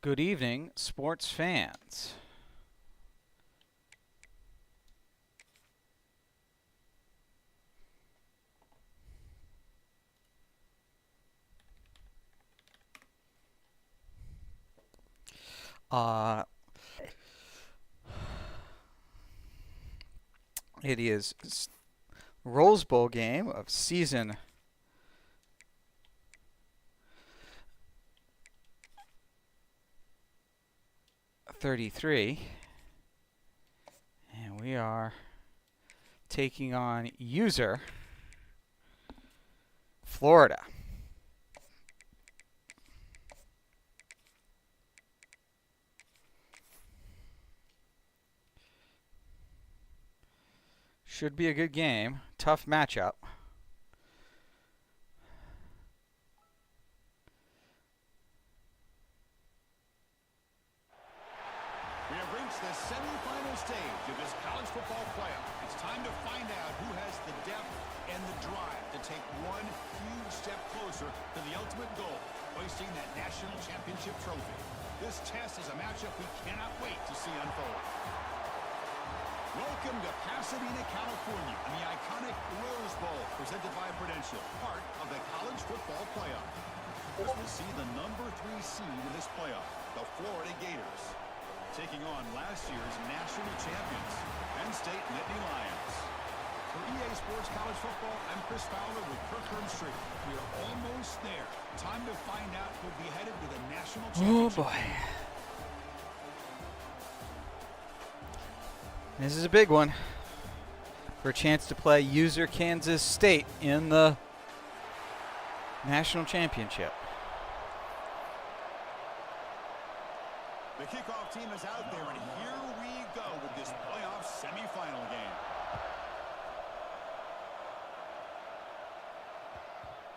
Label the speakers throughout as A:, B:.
A: Good evening, sports fans. It is Rose Bowl game of season 33, and we are taking on user Florida. Should be a good game. Tough matchup.
B: We have reached the semifinal stage of this college football playoff. It's time to find out who has the depth and the drive to take one huge step closer to the ultimate goal, hoisting that national championship trophy. This test is a matchup we cannot wait to see unfold. Welcome to Pasadena, California, and the iconic Rose Bowl, presented by Prudential, part of the college football playoff. As we see the number 3 seed in this playoff, the Florida Gators, taking on last year's national champions, Penn State Nittany Lions. For EA Sports College Football, I'm Chris Fowler with Kirk Herbstreit. We are almost there. Time to find out who'll be headed to the national championship.
A: Oh boy. This is a big one for a chance to play user Kansas State in the national championship.
B: The kickoff team is out there, and here we go with this playoff semifinal game.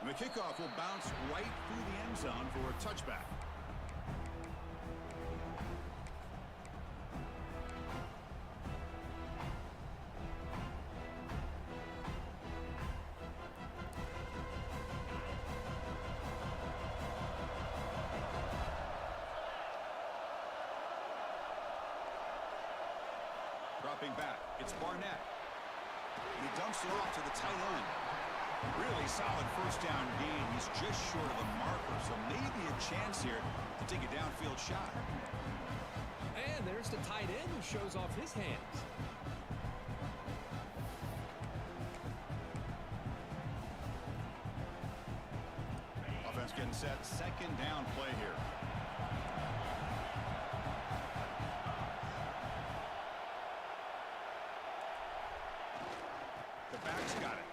B: And the kickoff will bounce right through the end zone for a touchback. Dropping back, it's Barnett. He dumps it off to the tight end. Really solid first down gain. He's just short of the marker, so maybe a chance here to take a downfield shot.
C: And there's the tight end who shows off his hands.
B: Offense getting set, second down play here. Back's got it.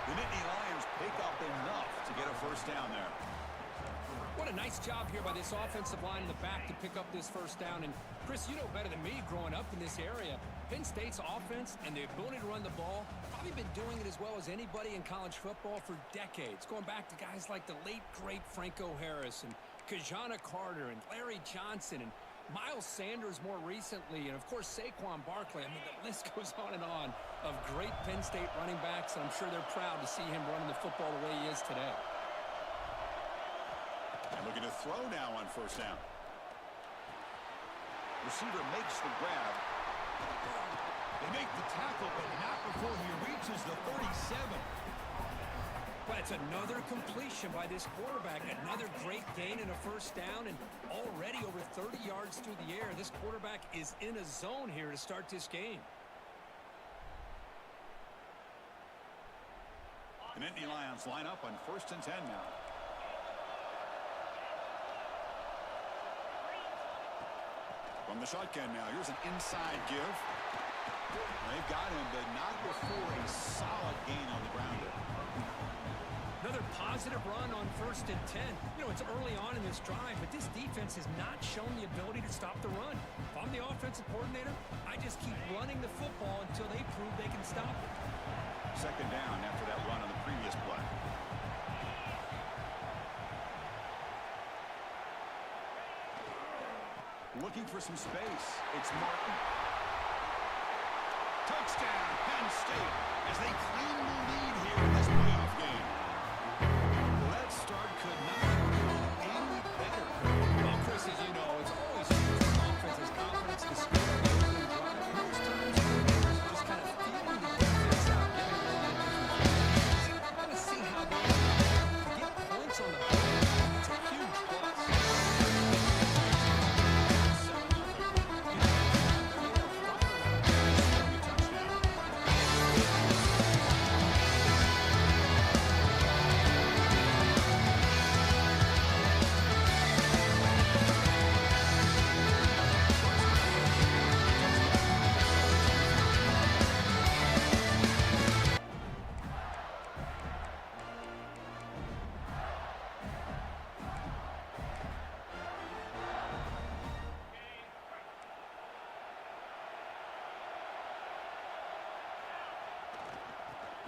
B: The Nittany Lions pick up enough to get a first down there.
C: What a nice job here by this offensive line in the back to pick up this first down. And Chris, you know better than me growing up in this area, Penn State's offense and the ability to run the ball, probably been doing it as well as anybody in college football for decades, going back to guys like the late, great Franco Harris and Kajana Carter and Larry Johnson and Miles Sanders more recently, and of course Saquon Barkley. I mean, the list goes on and on of great Penn State running backs, and I'm sure they're proud to see him running the football the way he is today.
B: And looking to throw now on first down. Receiver makes the grab. They make the tackle, but not before he reaches the 37.
C: That's another completion by this quarterback. Another great gain in a first down, and already over 30 yards through the air. This quarterback is in a zone here to start this game.
B: The Nittany Lions line up on 1st and 10 now. From the shotgun now, here's an inside give. They've got him, but not before a solid gain on the ground.
C: Another positive run on 1st and 10. You know, it's early on in this drive, but this defense has not shown the ability to stop the run. If I'm the offensive coordinator, I just keep running the football until they prove they can stop it.
B: Second down after that run on the previous play. Looking for some space. It's Martin. Touchdown, Penn State, as they claim the lead here in this playoff game. Well, that start could not have gone any better.
C: Well, Chris,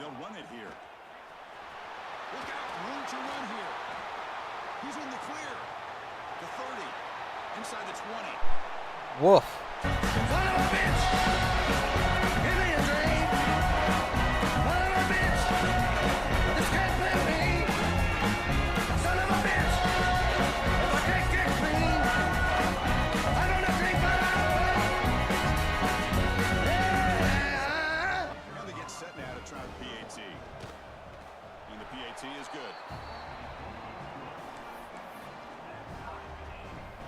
B: They'll run it here. Look out, room to run here. He's in the clear. The 30, inside the 20.
A: Woof.
D: Son of a bitch! Give me a drink! Son of a bitch! This can't play me! Son of a bitch! If I can't get clean, I'm gonna drink my life!
B: And they get set now to try the PAT. And the PAT is good.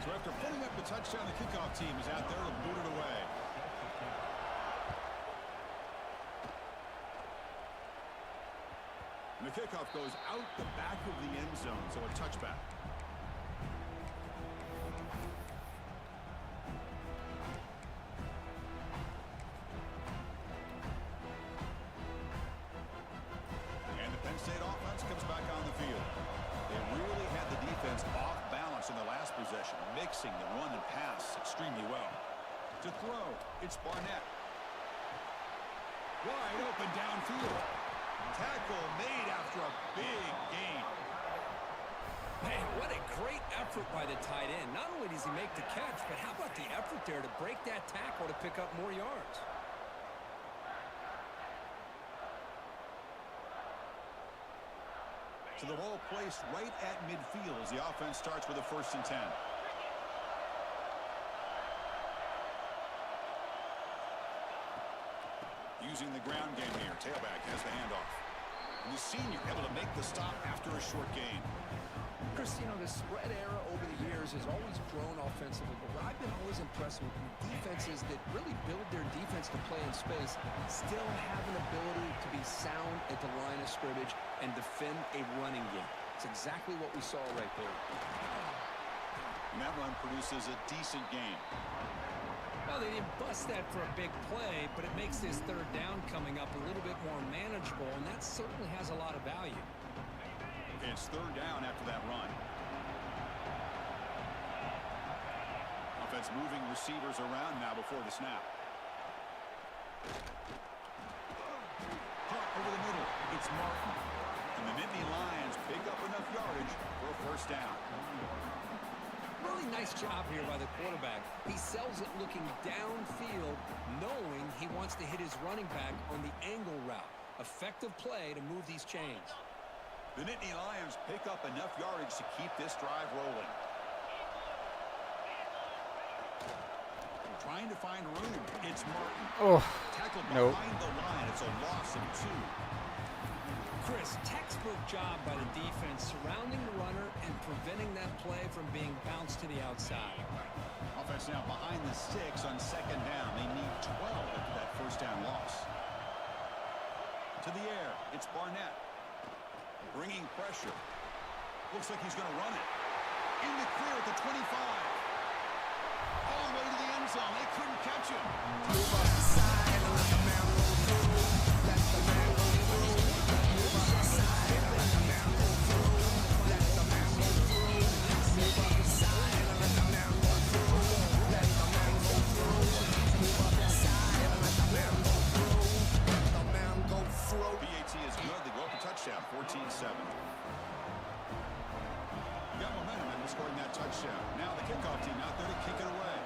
B: So after putting up the touchdown, the kickoff team is out there to boot it away. And the kickoff goes out the back of the end zone, so a touchback. And the Penn State offense comes back on the field. They really had the defense off balance in the last possession, mixing the run and pass extremely well. To throw, it's Barnett. Wide open downfield. Tackle made after a big gain.
C: Man, what a great effort by the tight end. Not only does he make the catch, but how about the effort there to break that tackle to pick up more yards?
B: So the ball placed right at midfield as the offense starts with a 1st and 10. Using the ground game here, tailback has the handoff. And the senior able to make the stop after a short gain.
C: Chris, you know, the spread era over the years has always grown offensively, but what I've been always impressed with defenses that really build their defense to play in space still have an ability to be sound at the line of scrimmage and defend a running game. It's exactly what we saw right there.
B: And that run produces a decent gain.
C: Well, they didn't bust that for a big play, but it makes this 3rd down coming up a little bit more manageable, and that certainly has a lot of value.
B: It's 3rd down after that run. Offense moving receivers around now before the snap. Caught over the middle. It's Martin. And the Nittany Lions pick up enough yardage for a 1st down.
C: Really nice job here by the quarterback. He sells it looking downfield, knowing he wants to hit his running back on the angle route. Effective play to move these chains.
B: The Nittany Lions pick up enough yardage to keep this drive rolling. Trying to find room. It's Martin.
A: Oh,
B: Tackled
A: nope.
B: behind the line. It's a loss of 2.
C: Chris, textbook job by the defense surrounding the runner and preventing that play from being bounced to the outside.
B: Offense now behind the 6 on 2nd down. They need 12 after that 1st down loss. To the air. It's Barnett. Bringing pressure. Looks like he's going to run it. In the clear at the 25. All the way to the end zone. They couldn't catch him.
D: Move up the side and let the man roll through. Let the man roll through. Move up the side and let the man roll through. Let the man roll through. Move up the side and let the man roll through. Let the man roll through. Move up the side and let the man roll through. Let the man go through.
B: PAT is good. They go up a touchdown. 14-7. Got momentum after scoring that touchdown. Now the kickoff team out there to kick it away.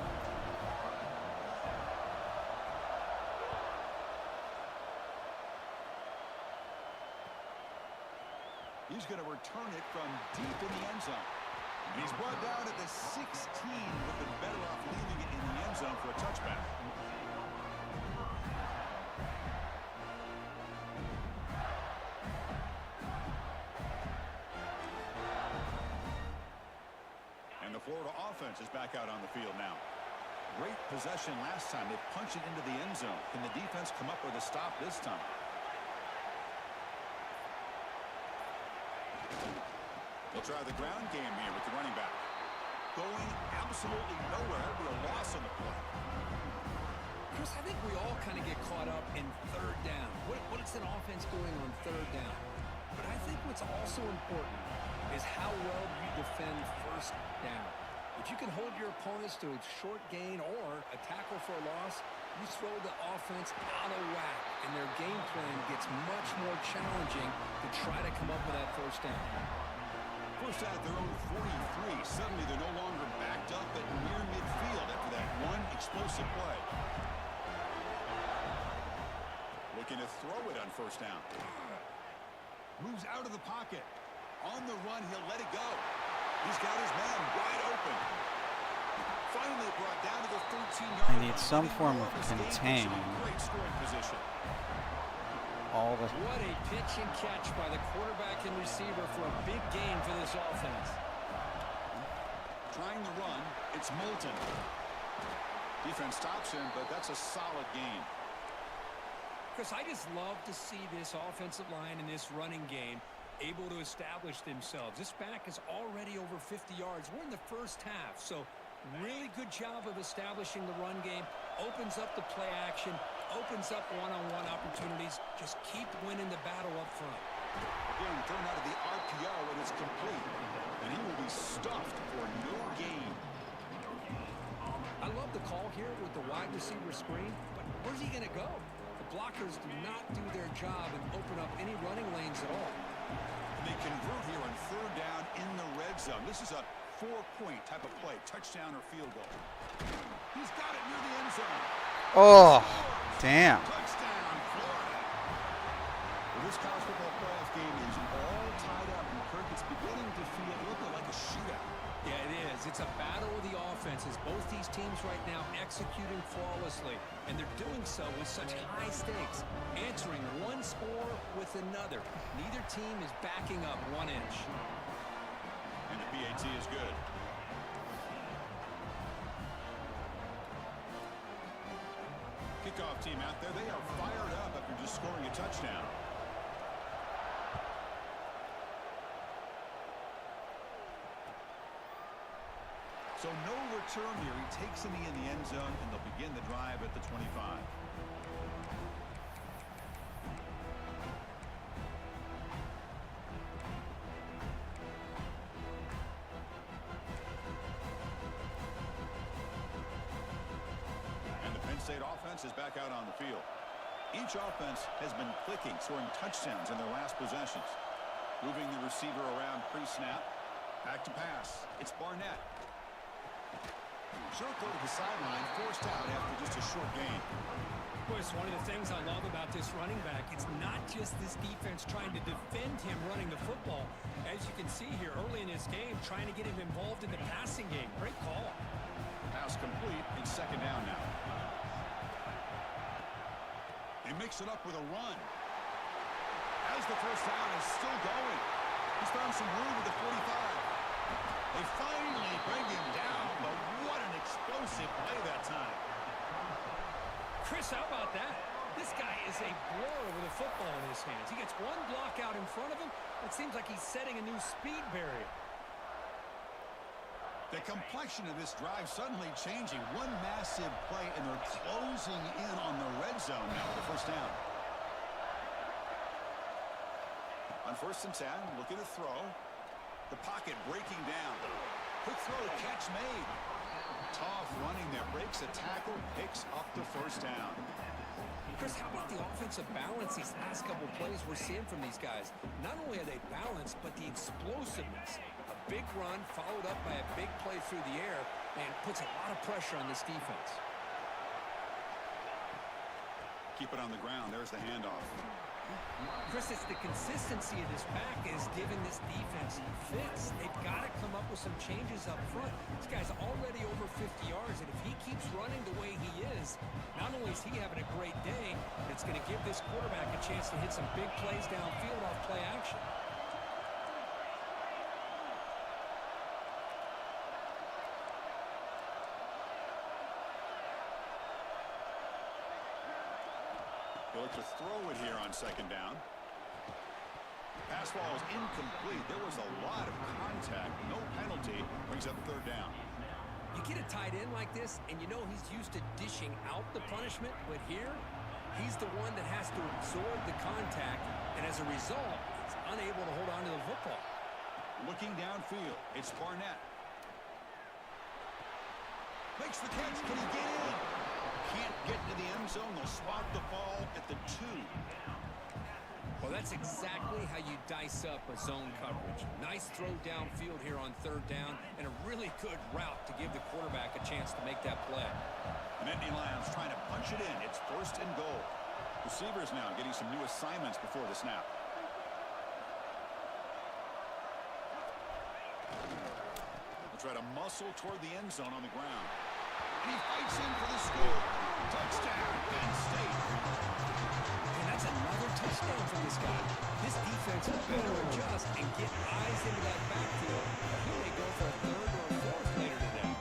B: He's going to return it from deep in the end zone. And he's brought down at the 16, but been better off leaving it in the end zone for a touchback. And the Florida offense is back out on the field now. Great possession last time. They punch it into the end zone. Can the defense come up with a stop this time? They'll try the ground game here with the running back. Going absolutely nowhere. That'll be a loss on the play.
C: Chris, I think we all kind of get caught up in 3rd down. What is an offense doing on 3rd down? But I think what's also important is how well you defend 1st down. If you can hold your opponents to a short gain or a tackle for a loss, you throw the offense out of whack, and their game plan gets much more challenging to try to come up with that first down.
B: First out their own 43. Suddenly they're no longer backed up at near midfield after that one explosive play. Looking to throw it on first down. Moves out of the pocket. On the run, he'll let it go. He's got his man wide open. Finally brought down to the 13-yard line.
A: I need some form of contain.
B: Great scoring position.
A: All the
C: What a pitch and catch by the quarterback and receiver for a big gain for this offense.
B: Trying to run, it's Moulton. Defense stops him, but that's a solid gain.
C: Chris, I just love to see this offensive line in this running game able to establish themselves. This back is already over 50 yards. We're in the first half, so really good job of establishing the run game. Opens up the play action, opens up one-on-one opportunities. Just keep winning the battle up front.
B: Again, thrown out of the RPO, and it's complete. And he will be stuffed for no gain.
C: I love the call here with the wide receiver screen, but where's he going to go? The blockers do not do their job and open up any running lanes at all.
B: And they convert here on third down in the red zone. This is a 4-point type of play, touchdown or field goal. He's got it near the end zone.
A: oh, damn.
B: Touchdown, Florida. Well, this college football playoff game is all tied up, and Kirk, it's beginning to feel a little bit like a shootout.
C: Yeah, it is. It's a battle of the offenses. Both these teams right now executing flawlessly, and they're doing so with such high stakes, answering one score with another. Neither team is backing up 1 inch.
B: And the PAT is good. Kickoff team out there, they are fired up after just scoring a touchdown. So no return here. He takes a knee in the end zone, and they'll begin the drive at the 25. And the Penn State offense is back out on the field. Each offense has been clicking, scoring touchdowns in their last possessions. Moving the receiver around pre-snap. Back to pass. It's Barnett. Circle to the sideline, forced out after just a short gain.
C: Boy, it's one of the things I love about this running back. It's not just this defense trying to defend him running the football. As you can see here early in this game, trying to get him involved in the passing game. Great call.
B: Pass complete, and second down now. They mix it up with a run. As the first down is still going. He's found some room with the 45. They finally bring him down, but what an explosive play that time.
C: Chris, how about that? This guy is a blur with a football in his hands. He gets one block out in front of him. It seems like he's setting a new speed barrier.
B: The complexion of this drive suddenly changing. One massive play, and they're closing in on the red zone now for first down. On 1st and 10, looking to throw. The pocket breaking down. Quick throw, catch made. Tough running there. Breaks a tackle, picks up the first down.
C: Chris, how about the offensive balance these last couple plays we're seeing from these guys? Not only are they balanced, but the explosiveness. A big run followed up by a big play through the air, and puts a lot of pressure on this defense.
B: Keep it on the ground. There's the handoff.
C: Chris, it's the consistency of this back is giving this defense fits. They've got to come up with some changes up front. This guy's already over 50 yards, and if he keeps running the way he is, not only is he having a great day, it's going to give this quarterback a chance to hit some big plays downfield off play action.
B: They look to throw it here on second down. Pass ball is incomplete. There was a lot of contact. No penalty. Brings up third down.
C: You get a tight end like this, and you know he's used to dishing out the punishment, but here, he's the one that has to absorb the contact, and as a result, he's unable to hold on to the football.
B: Looking downfield, it's Barnett. Makes the catch. Can he get in? can't get into the end zone, they'll spot the ball at the 2.
C: Well, that's exactly how you dice up a zone coverage. Nice throw downfield here on 3rd down, and a really good route to give the quarterback a chance to make that play.
B: The Nittany Lions trying to punch it in. It's 1st and goal. Receivers now getting some new assignments before the snap. They'll try to muscle toward the end zone on the ground. And he fights in for the score. Touchdown, Penn State.
C: And that's another touchdown from this guy. This defense better adjust and get eyes into that backfield. He may go for a 3rd or a 4th later today.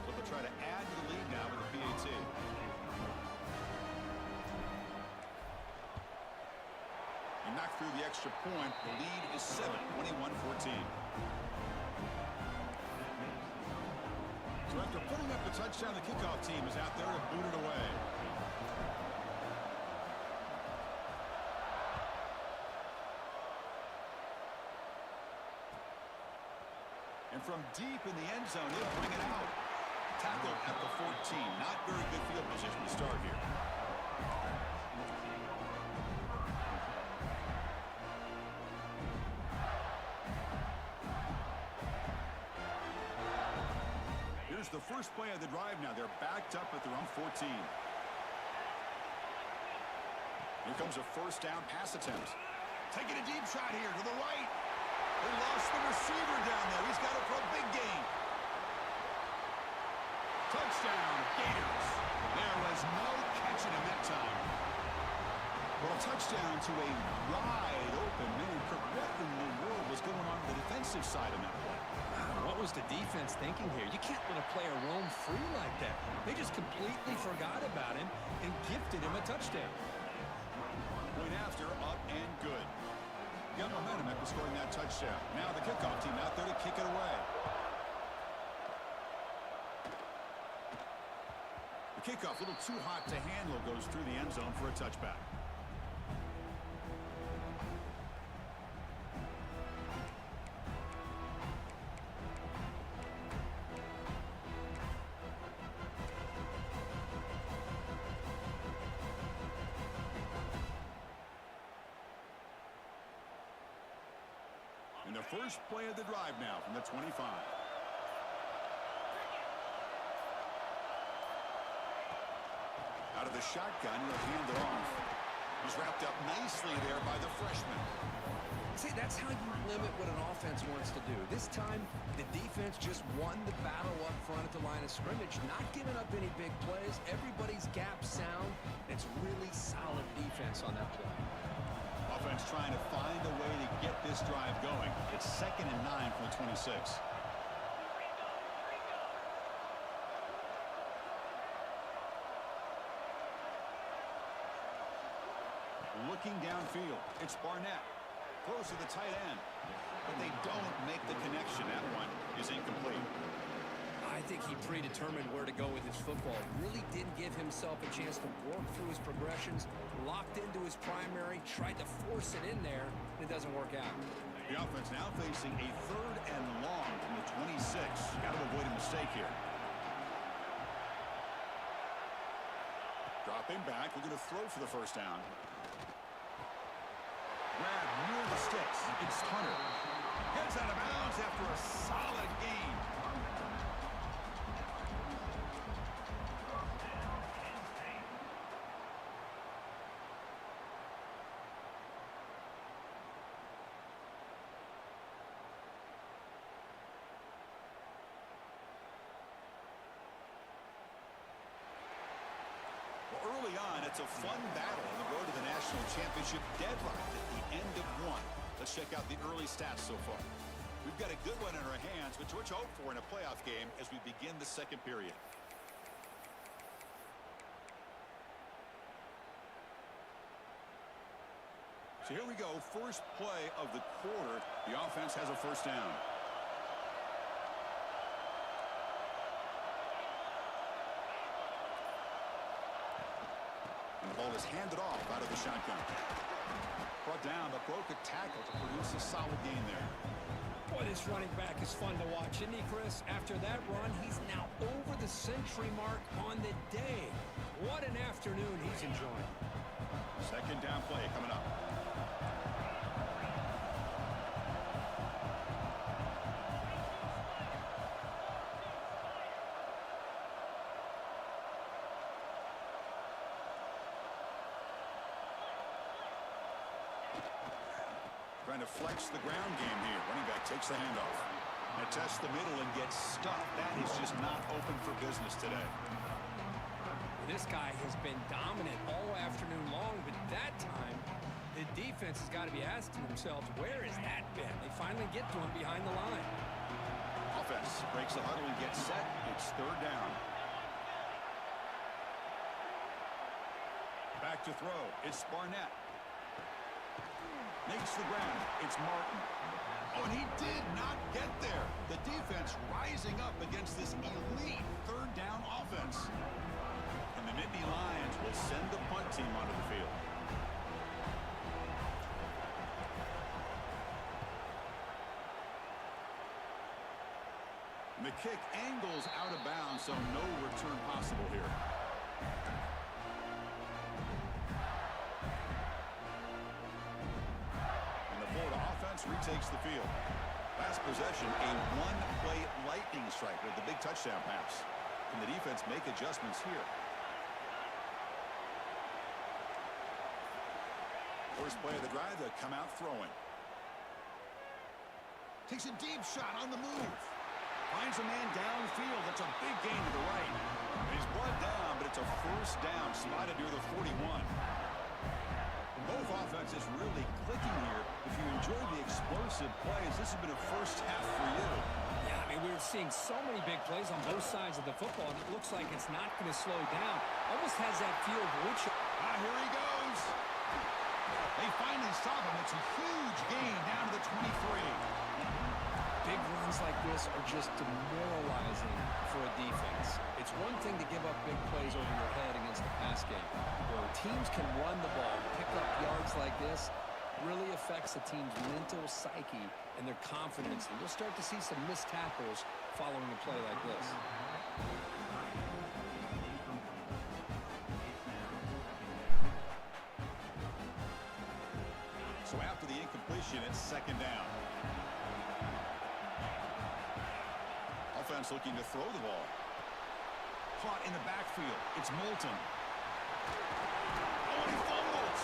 B: So they'll try to add to the lead now with a PAT. He knocked through the extra point. The lead is 7, 21-14. So after putting up the touchdown, the kickoff team is out there to boot it away. And from deep in the end zone, he'll bring it out. Tackle at the 14. Not very good field position to start here. Here's the first play of the drive now. They're backed up at their own 14. Here comes a 1st down pass attempt. Taking a deep shot here to the right. They lost the receiver down there. He's got it for a big gain. Touchdown, Gators. There was no catching him that time. Well, touchdown to a wide open man. What in the world was going on the defensive side of that play?
C: What was the defense thinking here? You can't let a player roam free like that. They just completely forgot about him and gifted him a touchdown.
B: Point after, up and good. Got momentum after scoring that touchdown. Now the kickoff team out there to kick it away. The kickoff, a little too hot to handle, goes through the end zone for a touchback. And the first play of the drive now from the 25. Out of the shotgun, he'll hand it off. He's wrapped up nicely there by the freshman.
C: See, that's how you limit what an offense wants to do. This time, the defense just won the battle up front at the line of scrimmage, not giving up any big plays. Everybody's gap sound. It's really solid defense on that play.
B: Offense trying to find a way to get this drive going. It's 2nd and 9 from the 26. Looking downfield, it's Barnett. Throws to the tight end, but they don't make the connection. That one is incomplete.
C: I think he predetermined where to go with his football. Really didn't give himself a chance to work through his progressions, locked into his primary, tried to force it in there, and it doesn't work out.
B: The offense now facing a 3rd and long from the 26. Got to avoid a mistake here. Dropping back, we're going to throw for the 1st down. Grab near the sticks. It's Hunter. Gets out of bounds after a solid gain. Early on, it's a fun battle on the road to the national championship, deadlocked at the end of 1. Let's check out the early stats so far. We've got a good one in our hands, which we're to hope for in a playoff game as we begin the 2nd period. So here we go, first play of the quarter. The offense has a 1st down. And the ball ball is handed off out of the shotgun. Brought down, but broke a tackle to produce a solid gain there.
C: Boy, this running back is fun to watch, isn't he, Chris? After that run, he's now over the century mark on the day. What an afternoon he's enjoying.
B: Second down play coming up. Trying to flex the ground game here. Running back takes the handoff. And tests the middle and gets stuffed. That is just not open for business today.
C: This guy has been dominant all afternoon long, but that time, the defense has got to be asking themselves, where has that been? They finally get to him behind the line.
B: Offense breaks the huddle and gets set. It's third down. Back to throw. It's Barnett. Makes the ground. It's Martin. Oh, and he did not get there. The defense rising up against this elite third down offense. And the Nittany Lions will send the punt team onto the field. And the kick angles out of bounds, so no return possible here. Retakes the field. Last possession, a one-play lightning strike with the big touchdown pass. Can the defense make adjustments here? First play of the drive, they come out throwing. Takes a deep shot on the move. Finds a man downfield. That's a big gain to the right. And he's brought down, but it's a first down spotted near the 41. Both offenses really clicking here. If you enjoyed the explosive plays, this has been a first half for you.
C: Yeah, I mean, we're seeing so many big plays on both sides of the football, and it looks like it's not going to slow down. Almost has that feel of which...
B: Here he goes. They finally stop him. It's a huge gain down to the 23.
C: Big runs like this are just demoralizing for a defense. It's one thing to give up big plays over your head against the pass game. Where teams can run the ball, pick up yards like this, really affects a team's mental psyche and their confidence. And you'll start to see some missed tackles following a play like this.
B: So after the incompletion, it's second down. Offense looking to throw the ball. Caught in the backfield. It's Moulton. Oh, he fumbles.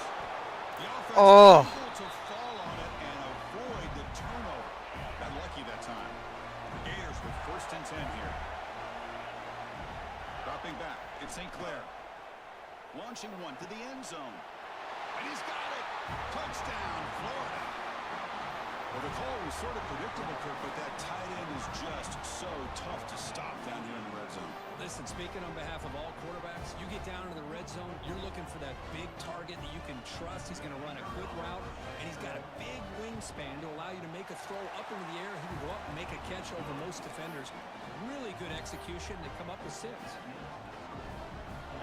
B: The offense able to fall on it and avoid the turnover. Got lucky that time. The Gators with first and 10 here. Dropping back. It's St. Clair. Launching one to the end zone. And he's got it. Touchdown, Florida. Well, the call was sort of predictable, Kirk, but that tight end is just so tough to stop down here in the red zone.
C: Listen, speaking on behalf of all quarterbacks, you get down into the red zone, you're looking for that big target that you can trust. He's going to run a quick route, and he's got a big wingspan to allow you to make a throw up into the air. He can go up and make a catch over most defenders. Really good execution. They come up with 6.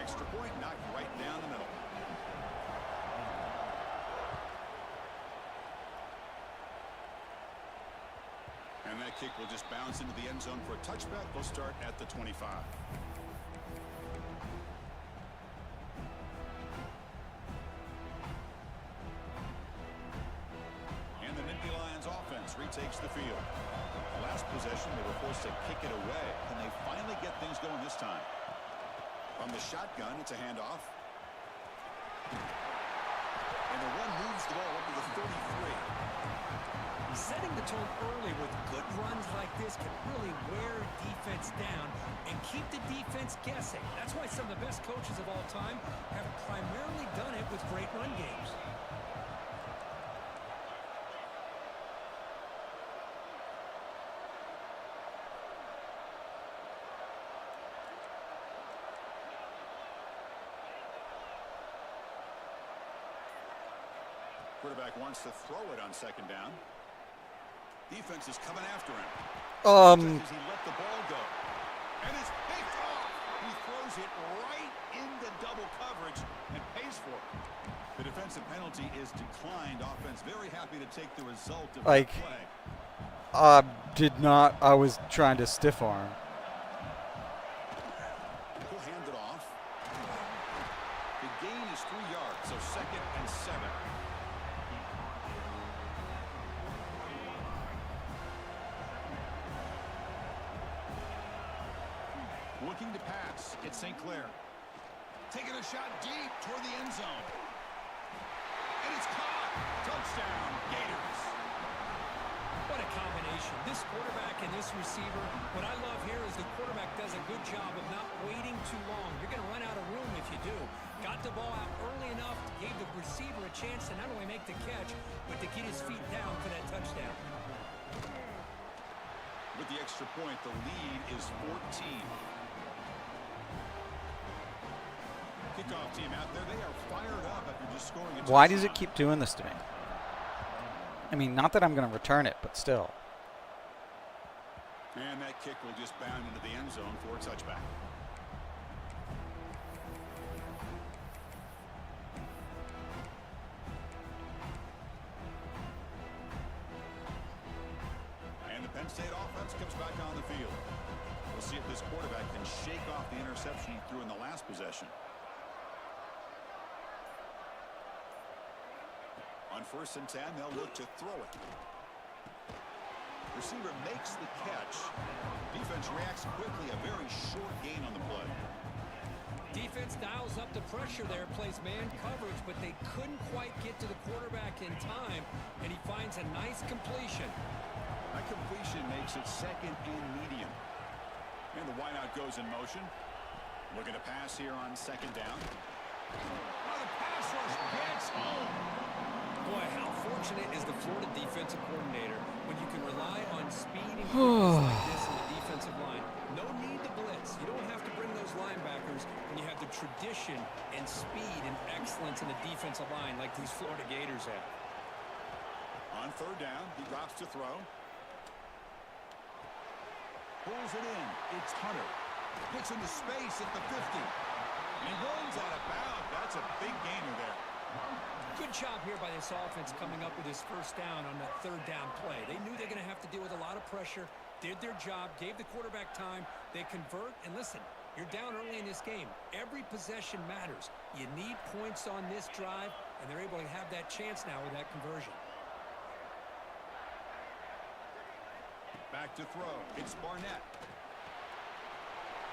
B: Extra point knocked right down the middle. And that kick will just bounce into the end zone for a touchback. They'll start at the 25. And the Nittany Lions offense retakes the field. Last possession, they were forced to kick it away. Can they finally get things going this time? From the shotgun, it's a handoff. And the run moves the ball up to the 33.
C: Setting the tone early with good runs like this can really wear defense down and keep the defense guessing. That's why some of the best coaches of all time have primarily done it with great run games.
B: Quarterback wants to throw it on second down. Defense is coming after him. As he let the ball go. And it's picked off. He throws it right into double coverage and pays for it. happy to take the result of
A: Like,
B: the play.
A: did not. I was trying to stiff arm.
B: He'll hand it off. The gain is 3 yards, so 2nd and 7. Looking to pass. It's St. Clair. Taking a shot deep toward the end zone. And it's caught. Touchdown, Gators.
C: What a combination. This quarterback and this receiver. What I love here is the quarterback does a good job of not waiting too long. You're going to run out of room if you do. Got the ball out early enough, gave the receiver a chance to not only make the catch, but to get his feet down for that touchdown.
B: With the extra point, the lead is 14. Kickoff team out there, they are fired up after just scoring a touchdown.
A: Why does it keep doing this to me? I mean, not that I'm going to return it, but still.
B: And that kick will just bound into the end zone for a touchback. And the Penn State offense comes back on the field. We'll see if this quarterback can shake off the interception he threw in the last possession. On 1st and 10, they'll look to throw it. Receiver makes the catch. Defense reacts quickly. A very short gain on the play.
C: Defense dials up the pressure there, plays man coverage, but they couldn't quite get to the quarterback in time, and he finds a nice completion.
B: That completion makes it 2nd and medium. And the wideout goes in motion. Looking to pass here on 2nd down. Oh, the pass rush gets home.
C: Boy, how fortunate is the Florida defensive coordinator when you can rely on speed and quickness like this in the defensive line. No need to blitz. You don't have to bring those linebackers when you have the tradition and speed and excellence in the defensive line like these Florida Gators have.
B: On 3rd down, he drops to throw. Pulls it in. It's Hunter. Puts into space at the 50. And he runs out of bounds. That's a big gainer there.
C: Good job here by this offense coming up with his 1st down on that 3rd down play. They knew they're going to have to deal with a lot of pressure, did their job, gave the quarterback time. They convert, and listen, you're down early in this game. Every possession matters. You need points on this drive, and they're able to have that chance now with that conversion.
B: Back to throw. It's Barnett.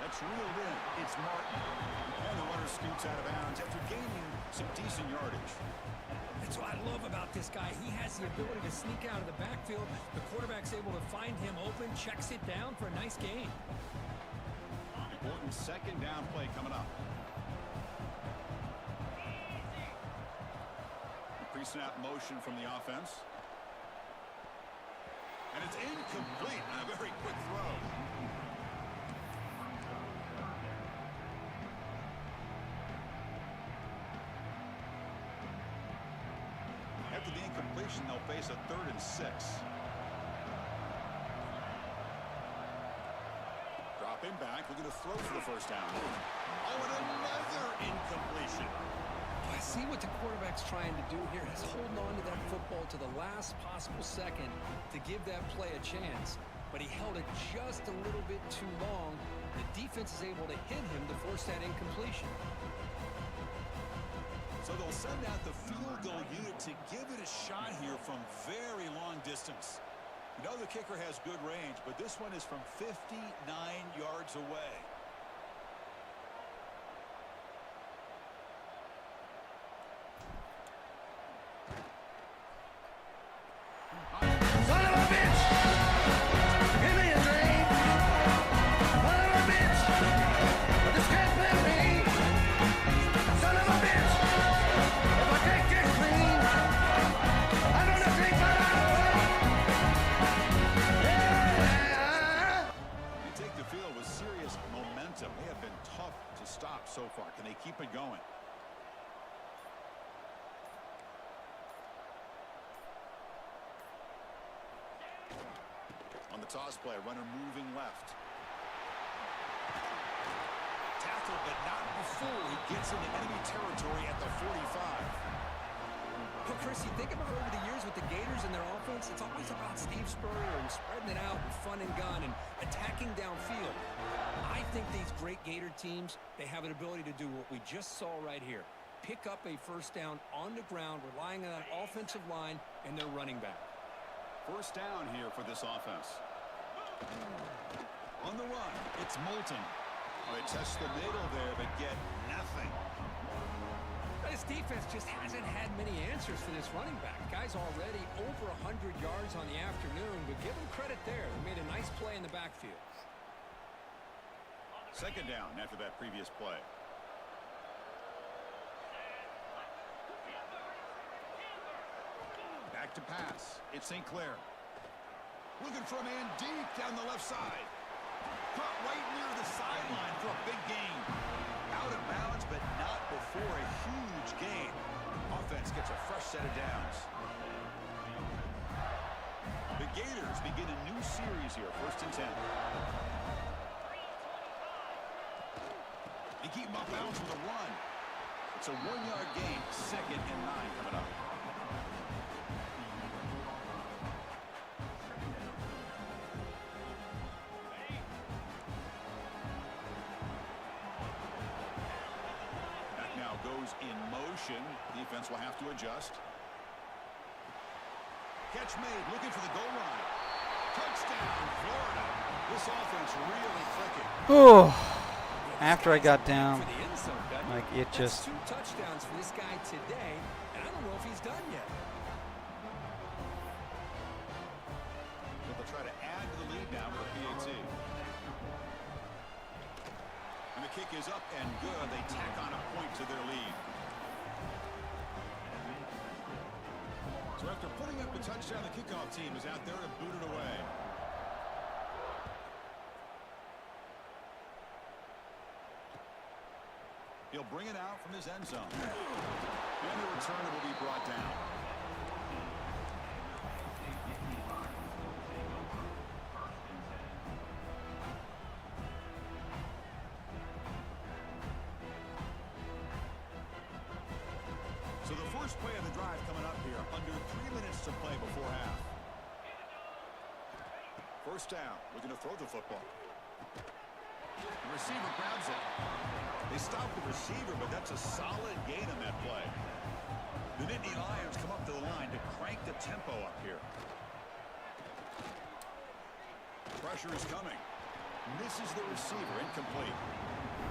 B: That's reeled in. It's Martin. And the runner scoots out of bounds after gaining some decent yardage.
C: That's what I love about this guy. He has the ability to sneak out of the backfield. The quarterback's able to find him open, checks it down for a nice gain.
B: Important 2nd down play coming up. Pre-snap motion from the offense. And it's incomplete. A very quick throw. After the incompletion, they'll face a 3rd and 6. Dropping back, looking to throw for the 1st down. Oh, and another incompletion.
C: I see what the quarterback's trying to do here is holding on to that football to the last possible second to give that play a chance. But he held it just a little bit too long. The defense is able to hit him to force that incompletion.
B: So they'll send out the field goal unit to give it a shot here from very long distance. You know the kicker has good range, but this one is from 59 yards away.
D: Son of a bitch! Give me a drink! Son of a bitch! This can't play me! Son of a bitch! If I can't get clean, I'm gonna drink my yeah!
B: They take the field with serious momentum. They have been tough to stop so far. Can they keep it going? On the toss play, runner moving left. Tackled, but not before he gets into enemy territory at the 45.
C: Well, Chris, you think about over the years with the Gators and their offense, it's always about Steve Spurrier and spreading it out and fun and gun and attacking downfield. I think these great Gator teams, they have an ability to do what we just saw right here. Pick up a first down on the ground, relying on that offensive line and their running back.
B: First down here for this offense. On the run, it's Moulton. Oh, they test the middle there, but get nothing.
C: This defense just hasn't had many answers for this running back. Guy's already over 100 yards on the afternoon, but give him credit there. He made a nice play in the backfield.
B: Second down after that previous play. Back to pass. It's St. Clair. Looking for a man deep down the left side. Caught right near the sideline for a big gain. Out of bounds, but not before a huge gain. Offense gets a fresh set of downs. The Gators begin a new series here, 1st and 10. They keep him off bounds with a run. It's a 1-yard gain, 2nd and 9 coming up. Goes in motion. Defense will have to adjust. Catch made, looking for the goal line. Touchdown, Florida. This offense really clicking.
A: Oh, after I got down, like it just.
C: 2 touchdowns for this guy today, and I don't know if he's done yet.
B: But they'll try to add to the lead now with a PAT. And the kick is up and good. They tack on a point to their lead. So after putting up the touchdown, the kickoff team is out there to boot it away. He'll bring it out from his end zone. And the return will be brought down. So the first play of the drive coming up here, under 3 minutes to play before half. First down, we're going to throw the football. The receiver grabs it. They stop the receiver, but that's a solid gain on that play. The Nittany Lions come up to the line to crank the tempo up here. Pressure is coming. Misses the receiver, incomplete.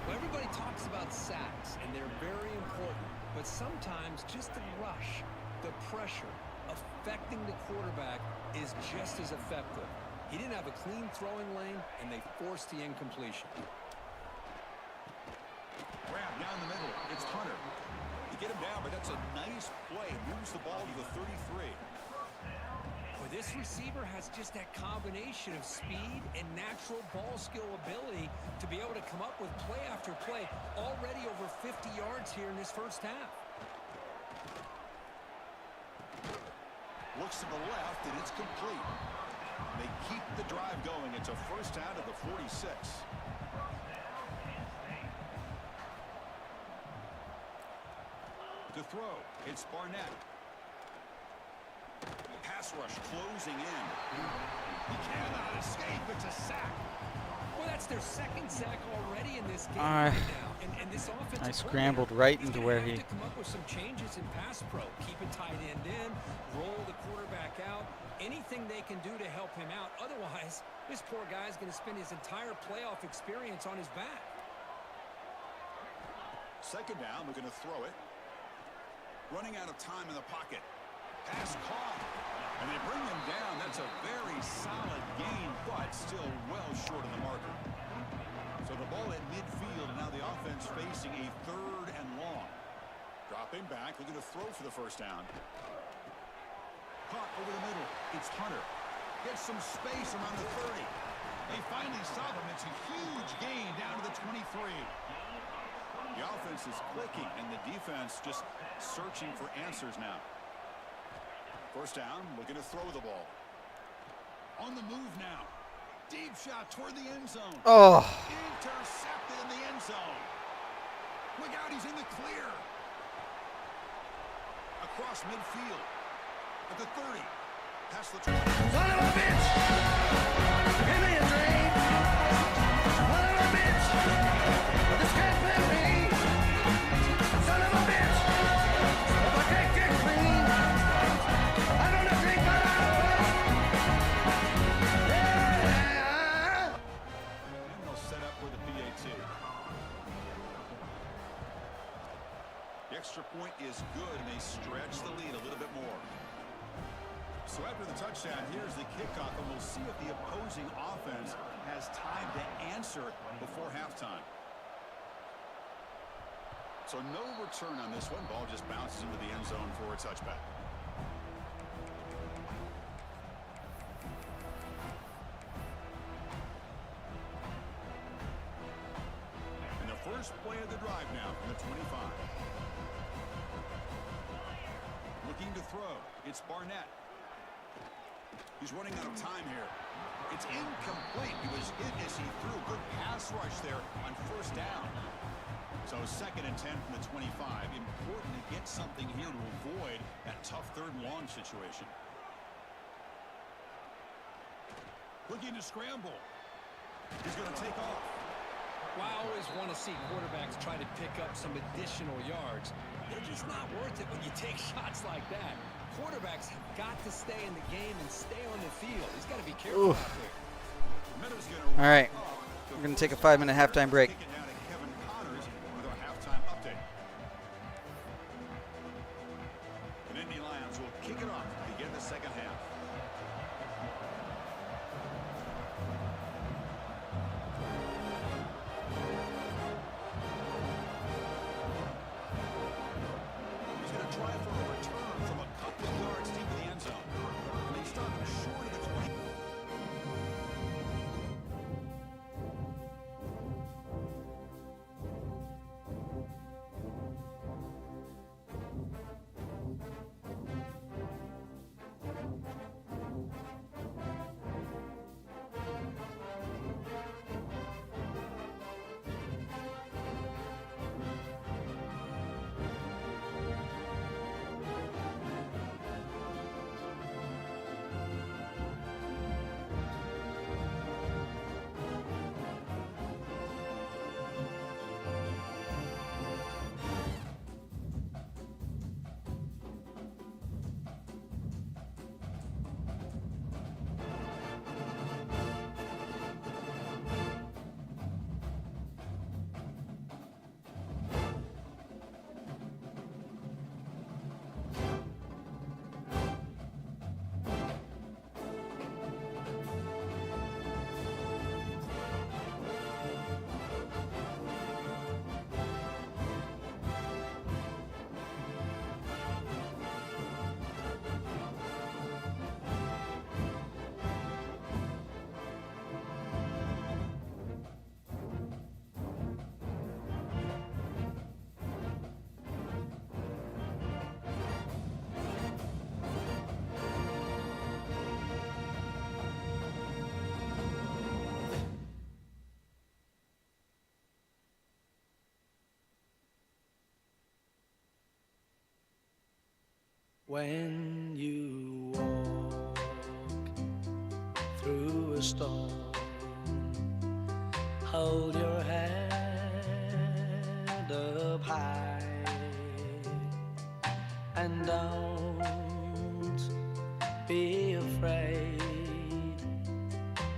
C: Well, everybody talks about sacks, and they're very important. But sometimes just the rush, the pressure, affecting the quarterback is just as effective. He didn't have a clean throwing lane, and they forced the incompletion.
B: Grab down the middle. It's Hunter. You get him down, but that's a nice play. Moves the ball to the 33.
C: Well, this receiver has just that combination of speed and natural ball skill ability to be able to come up with play after play. Already over 50 yards here in this first half.
B: Looks to the left, and it's complete. They keep the drive going. It's a first down to the 46. To throw, it's Barnett. Pass rush closing in. He cannot escape. It's a sack.
C: Well, that's their 2nd sack already in this game
A: I
C: right now. And this offensive
A: I scrambled right
C: he's
A: into
C: gonna
A: where
C: have
A: he.
C: to come up with some changes in pass pro. Keep a tight end in, roll the quarterback out. Anything they can do to help him out. Otherwise, this poor guy's going to spend his entire playoff experience on his back.
B: Second down, we're going to throw it. Running out of time in the pocket. Pass caught. And they bring him down. That's a very solid gain, but still well short of the marker. So the ball at midfield, and now the offense facing a 3rd and long. Dropping back, looking to throw for the first down. Caught over the middle. It's Hunter. Gets some space around the 30. They finally stop him. It's a huge gain down to the 23. The offense is clicking, and the defense just searching for answers now. First down, looking to throw the ball. On the move now. Deep shot toward the end zone.
A: Oh.
B: Intercepted in the end zone. Look out, he's in the clear. A across midfield. At the 30. Past the 20.
D: Son of a bitch! Give me a drink! Son of a bitch! This can't be me! Son of a bitch! If I can't get clean, I'm gonna drink my life! Yeah!
B: And they'll set up with a PAT. The extra point is good, and they stretch the lead a little bit more. So after the touchdown, here's the kickoff, and we'll see if the opposing offense has time to answer before halftime. So no return on this one. Ball just bounces into the end zone for a touchback. And the first play of the drive now from the 25. Looking to throw. It's Barnett. He's running out of time here. It's incomplete. He was hit as he threw. Good pass rush there on first down. So 2nd and 10 from the 25. Important to get something here to avoid that tough 3rd and long situation. Looking to scramble. He's going to take off.
C: Well, I always want to see quarterbacks try to pick up some additional yards. They're just not worth it when you take shots like that. Quarterbacks have got to stay in the game and stay on the field. He's got to be careful out there.
A: All right, we're going to take a 5-minute halftime break.
B: Kick it down to Kevin Connors with our halftime update. And Indy Lions will kick it off to begin the second half. He's going to try for a return from a couple of yards deep in the end zone. And they start him short of the 20.
E: When you walk through a storm, hold your head up high and don't be afraid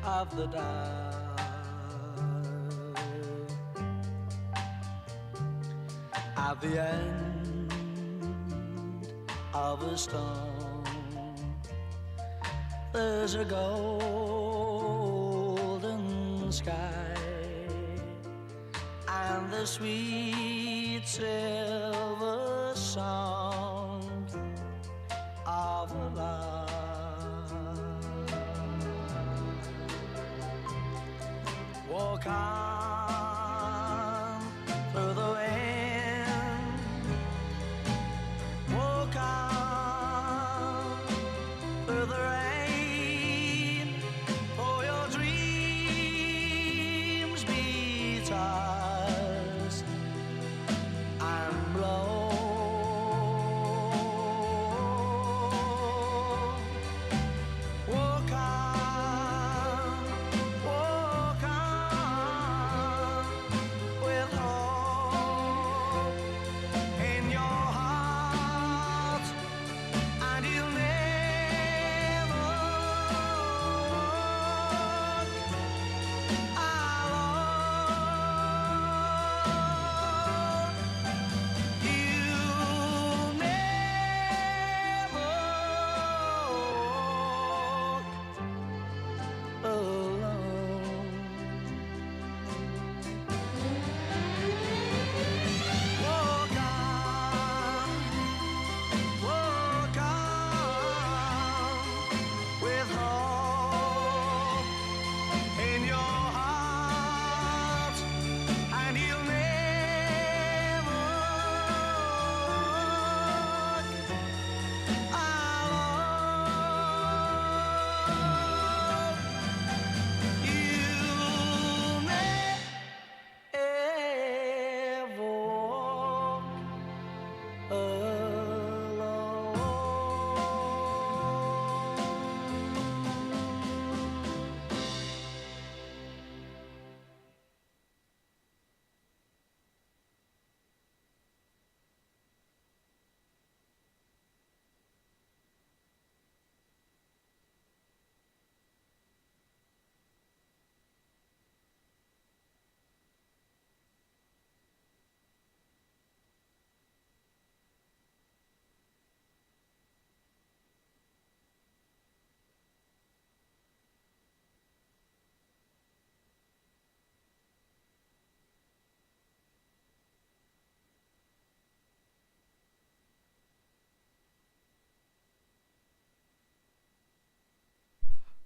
E: of the dark. At the end of a storm, there's a golden sky and the sweet silver song of love. Walk on through the wind, walk on through the rain, for your dreams be tossed and blown.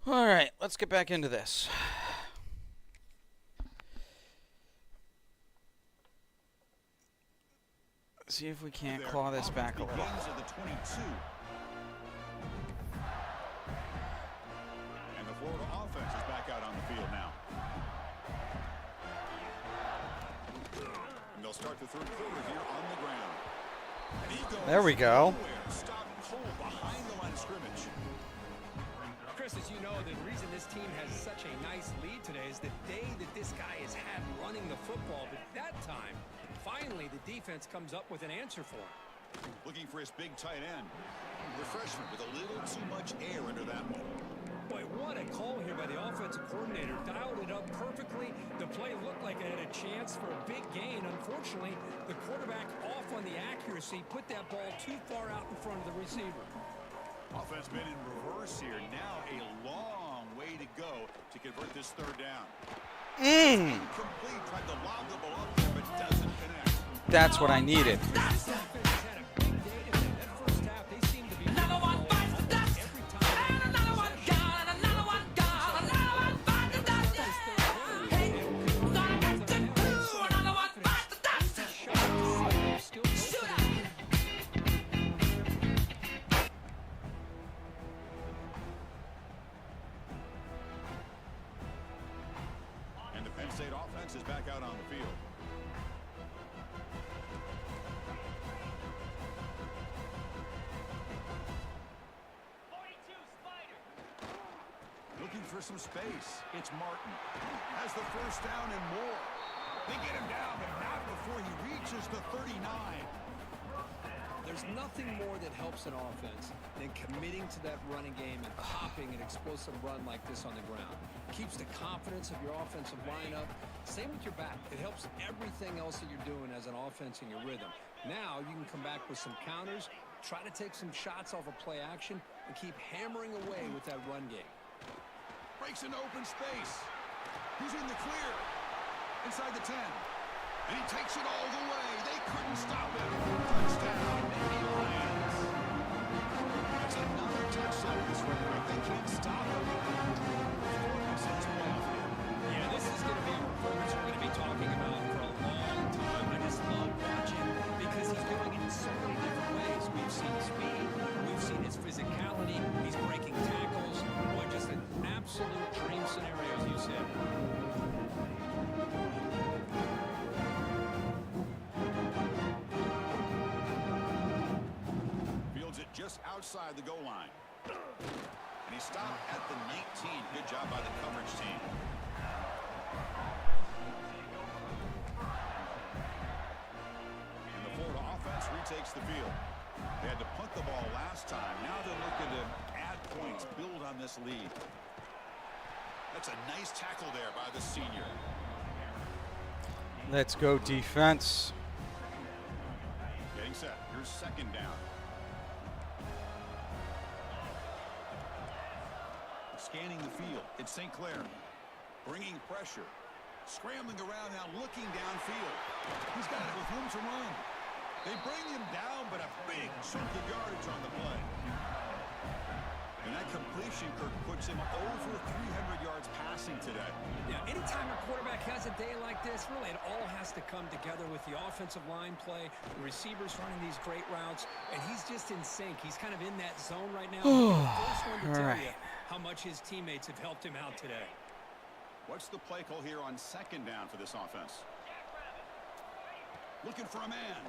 A: All right, let's get back into this. See if we can't claw this back a little.
B: Begins at the 22. And the Florida offense is back out on the field now. And they'll start the third quarter here on the ground. And he goes
A: There we go.
B: nowhere. Stop cold behind the line of scrimmage.
C: Chris, as you know, the reason this team has such a nice lead today is the day that this guy has had running the football. But that time, finally, the defense comes up with an answer for him.
B: Looking for his big tight end. The freshman with a little too much air under that one.
C: Boy, what a call here by the offensive coordinator. Dialed it up perfectly. The play looked like it had a chance for a big gain. Unfortunately, the quarterback off on the accuracy, put that ball too far out in front of the receiver.
B: Offense been in reverse here. Now a long way to go to convert this third down. Incomplete. Tried to lob the ball up there, but doesn't connect.
A: That's what I needed.
C: This defense has had a big day today. That first half, they seem to be
E: Another one bites the dust.
C: every time.
E: And another one gone, another one gone, another one bites the dust. Hey, gonna get the blue, another one bites the dust. Shoot up.
B: And the Penn State offense is back out on the field. Looking for some space. It's Martin. Has the first down and more. They get him down, but not before he reaches the 39.
C: There's nothing more that helps an offense than committing to that running game and popping an explosive run like this on the ground. Keeps the confidence of your offensive line up. Same with your back. It helps everything else that you're doing as an offense in your rhythm. Now you can come back with some counters, try to take some shots off of play action, and keep hammering away with that run game.
B: Breaks into open space. He's in the clear. Inside the 10. And he takes it all the way. They couldn't stop him. Touchdown, Nicky Lions. That's another touchdown this running. They can't stop him.
C: Yeah, this is going to be a performance we're going to be talking about for a long time. I just love watching because he's doing it in so many different ways. We've seen speed, we've seen his physicality, he's breaking tackles. Boy, just an absolute dream scenario, as you said.
B: Fields it just outside the goal line. And he stopped at the 19. Good job by the coverage team. And the Florida offense retakes the field. They had to punt the ball last time. Now they're looking to add points, build on this lead. That's a nice tackle there by the senior.
A: Let's go defense.
B: Getting set. Here's second down. Scanning the field. It's St. Clair. Bringing pressure. Scrambling around now, looking downfield. He's got it with room to run. They bring him down, but a big chunk of yardage on the play. And that completion, Kirk, puts him over 300 yards passing today.
C: Yeah, anytime a quarterback has a day like this, really it all has to come together with the offensive line play, the receivers running these great routes, and he's just in sync. He's kind of in that zone right now. He's the first one to tell you how much his teammates have helped him out today.
B: What's the play call here on second down for this offense? Looking for a man.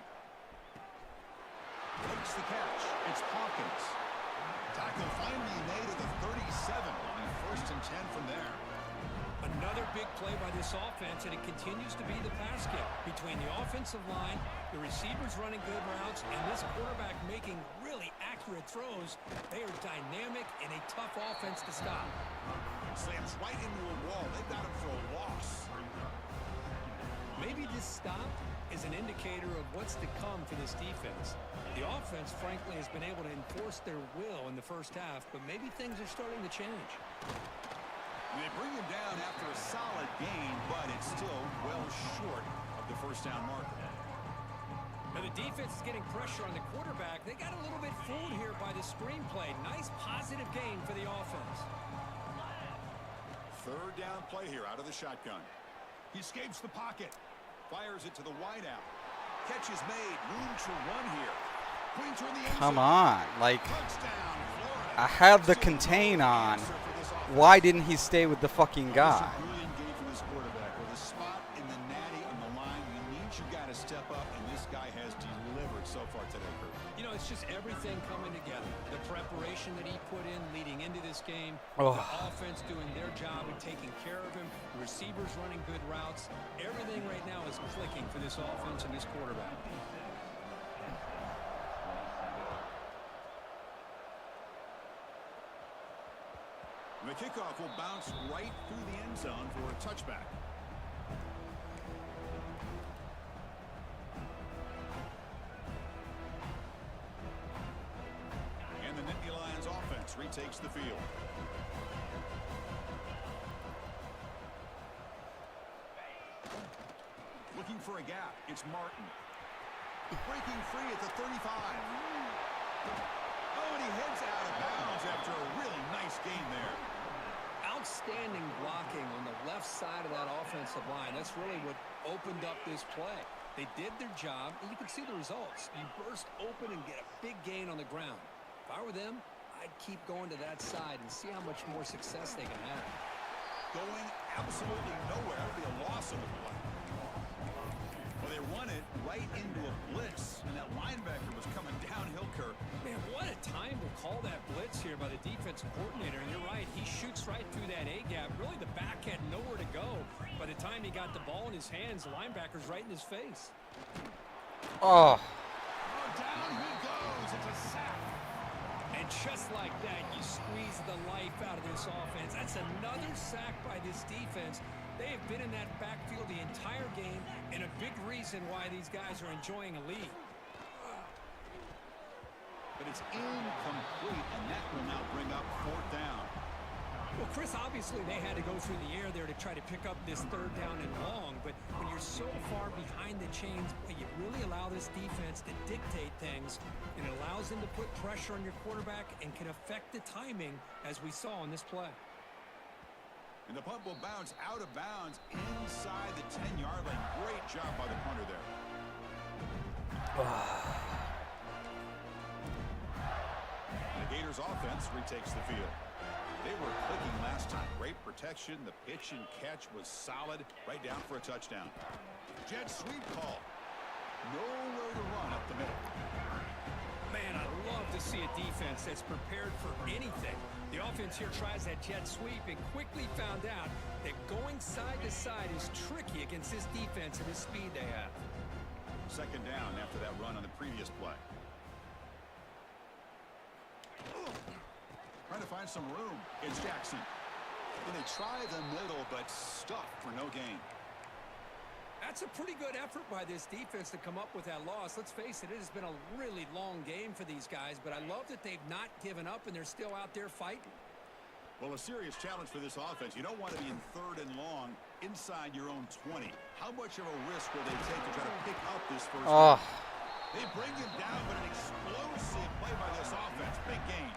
B: Makes the catch. It's Hawkins. Tackle finally made at the 37. And first and 10 from there.
C: Another big play by this offense, and it continues to be the pass kick between the offensive line, the receivers running good routes, and this quarterback making really accurate throws. They are dynamic and a tough offense to stop.
B: Slams right into a wall. They got him for a loss.
C: Maybe this stop is an indicator of what's to come for this defense. The offense, frankly, has been able to enforce their will in the first half, but maybe things are starting to change.
B: And they bring him down after a solid gain, but it's still well short of the first down marker.
C: Now the defense is getting pressure on the quarterback. They got a little bit fooled here by the screenplay. Nice positive gain for the offense.
B: Third down play here out of the shotgun. He escapes the pocket. Fires it to the wideout. Catch is made. Room to run here. Pointer in the end
A: Come
B: zone.
A: on. Like,
B: Touchdown, Florida.
A: I have the
B: Still
A: contain
B: no
A: on.
B: answer for this offense.
A: Why didn't he stay with the fucking
B: That was
A: guy?
B: a brilliant game for this quarterback. With a spot in the natty on the line, you need your guy to step up, and this guy has delivered so far today, Kurt.
C: You know, it's just everything coming together. The preparation that he put in leading into this game,
A: Oh.
C: the offense doing their job and taking care of him, the receivers running good routes. Everything right now is clicking for this offense and this quarterback.
B: The kickoff will bounce right through the end zone for a touchback. And the Nittany Lions offense retakes the field. Looking for a gap. It's Martin. Breaking free at the 35. Oh, and he heads out of bounds after a really nice gain there.
C: Outstanding blocking on the left side of that offensive line. That's really what opened up this play. They did their job, and you can see the results. You burst open and get a big gain on the ground. If I were them, I'd keep going to that side and see how much more success they can have.
B: Going absolutely nowhere. That'll be a loss of the play. Well, they run it right into a blitz, and that linebacker was coming downhill, Kirk.
C: Man, what a time to call that blitz here by the defensive coordinator. And you're right, he shoots right through that A-gap. Really, the back had nowhere to go. By the time he got the ball in his hands, the linebacker's right in his face.
A: Oh.
B: Oh, down he goes. It's a sack.
C: And just like that, you squeeze the life out of this offense. That's another sack by this defense. They have been in that backfield the entire game, and a big reason why these guys are enjoying a lead.
B: But it's incomplete, and that will now bring up fourth down.
C: Well, Chris, obviously they had to go through the air there to try to pick up this third down and long, but when you're so far behind the chains, you really allow this defense to dictate things, and it allows them to put pressure on your quarterback and can affect the timing, as we saw in this play.
B: And the punt will bounce out of bounds inside the 10-yard line. Great job by the punter there. The Gators offense retakes the field. They were clicking last time. Great protection. The pitch and catch was solid. Right down for a touchdown. Jet sweep call. Nowhere to run up the middle.
C: Man, I love to see a defense that's prepared for anything. The offense here tries that jet sweep and quickly found out that going side to side is tricky against this defense and the speed they have.
B: Second down after that run on the previous play. Trying to find some room. It's Jackson. And they try the middle, but stuck for no gain.
C: That's a pretty good effort by this defense to come up with that loss. Let's face it, it has been a really long game for these guys, but I love that they've not given up and they're still out there fighting.
B: Well, a serious challenge for this offense. You don't want to be in third and long inside your own 20. How much of a risk will they take to try to pick up this first down? They bring him down, but an explosive play by this offense. Big gain.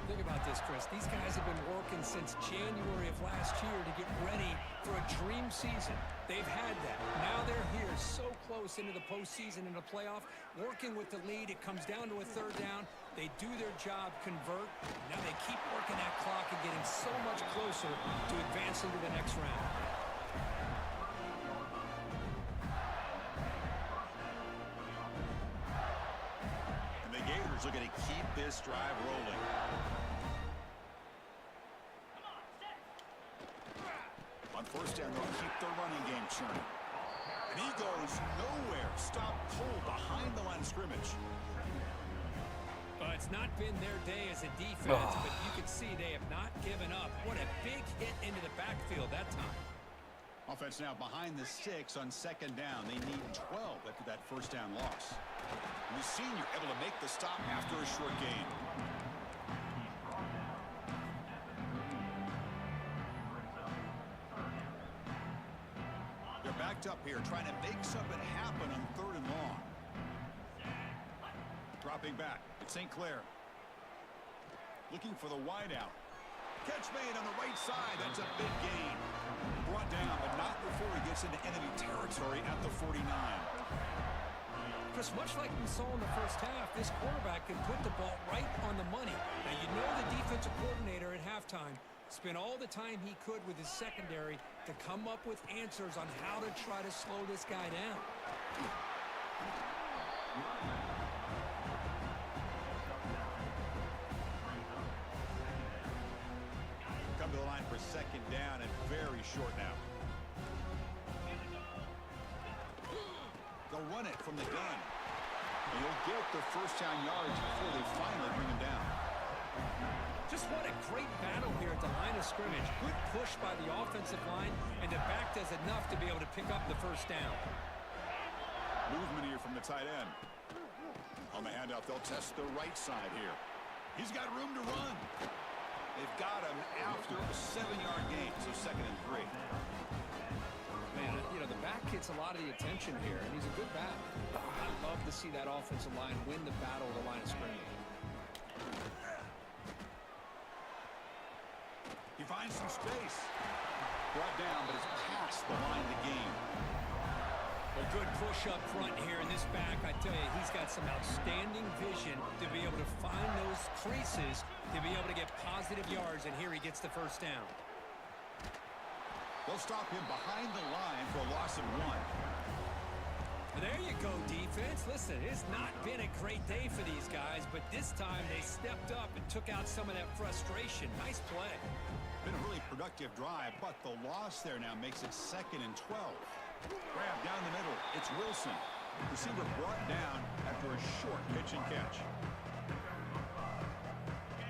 C: Think about this, Chris. These guys have been working since January of last year to get ready for a dream season. They've had that. Now they're here so close into the postseason and the playoff, working with the lead. It comes down to a third down. They do their job, convert. Now they keep working that clock and getting so much closer to advancing to the next round.
B: And the Gators are going to keep this drive rolling. On first down, they'll keep their running game churning. And he goes nowhere. Stop cold behind the line of scrimmage.
C: It's not been their day as a defense, but you can see they have not given up. What a big hit into the backfield that time.
B: Offense now behind the sticks on second down. They need 12 after that first down loss. And the senior able to make the stop after a short gain. They're backed up here trying to make something happen on third and long. Dropping back. It's St. Clair. Looking for the wideout. Catch made on the right side. That's a big gain. Brought down, but not before he gets into enemy territory at the 49.
C: Chris, much like we saw in the first half, this quarterback can put the ball right on the money. Now, you know the defensive coordinator at halftime spent all the time he could with his secondary to come up with answers on how to try to slow this guy down.
B: Come to the line for second down and very short now. They'll run it from the gun. And he'll get the first down yards before they finally bring him down.
C: Just what a great battle here at the line of scrimmage. Good push by the offensive line, and the back does enough to be able to pick up the first down.
B: Movement here from the tight end. On the handoff, they'll test the right side here. He's got room to run. They've got him after a 7-yard gain, so 2nd and 3.
C: Man, you know, the back gets a lot of the attention here, and he's a good back. I love to see that offensive line win the battle of the line of scrimmage.
B: He finds some space. Brought down, but it's past the line of the game.
C: A good push up front here in this back. I tell you, he's got some outstanding vision to be able to find those creases, to be able to get positive yards, and here he gets the first down.
B: They'll stop him behind the line for a loss of 1.
C: There you go, defense. Listen, it's not been a great day for these guys, but this time they stepped up and took out some of that frustration. Nice play.
B: Been a really productive drive, but the loss there now makes it 2nd and 12. Grab down the middle. It's Wilson. Receiver brought down after a short pitch and catch.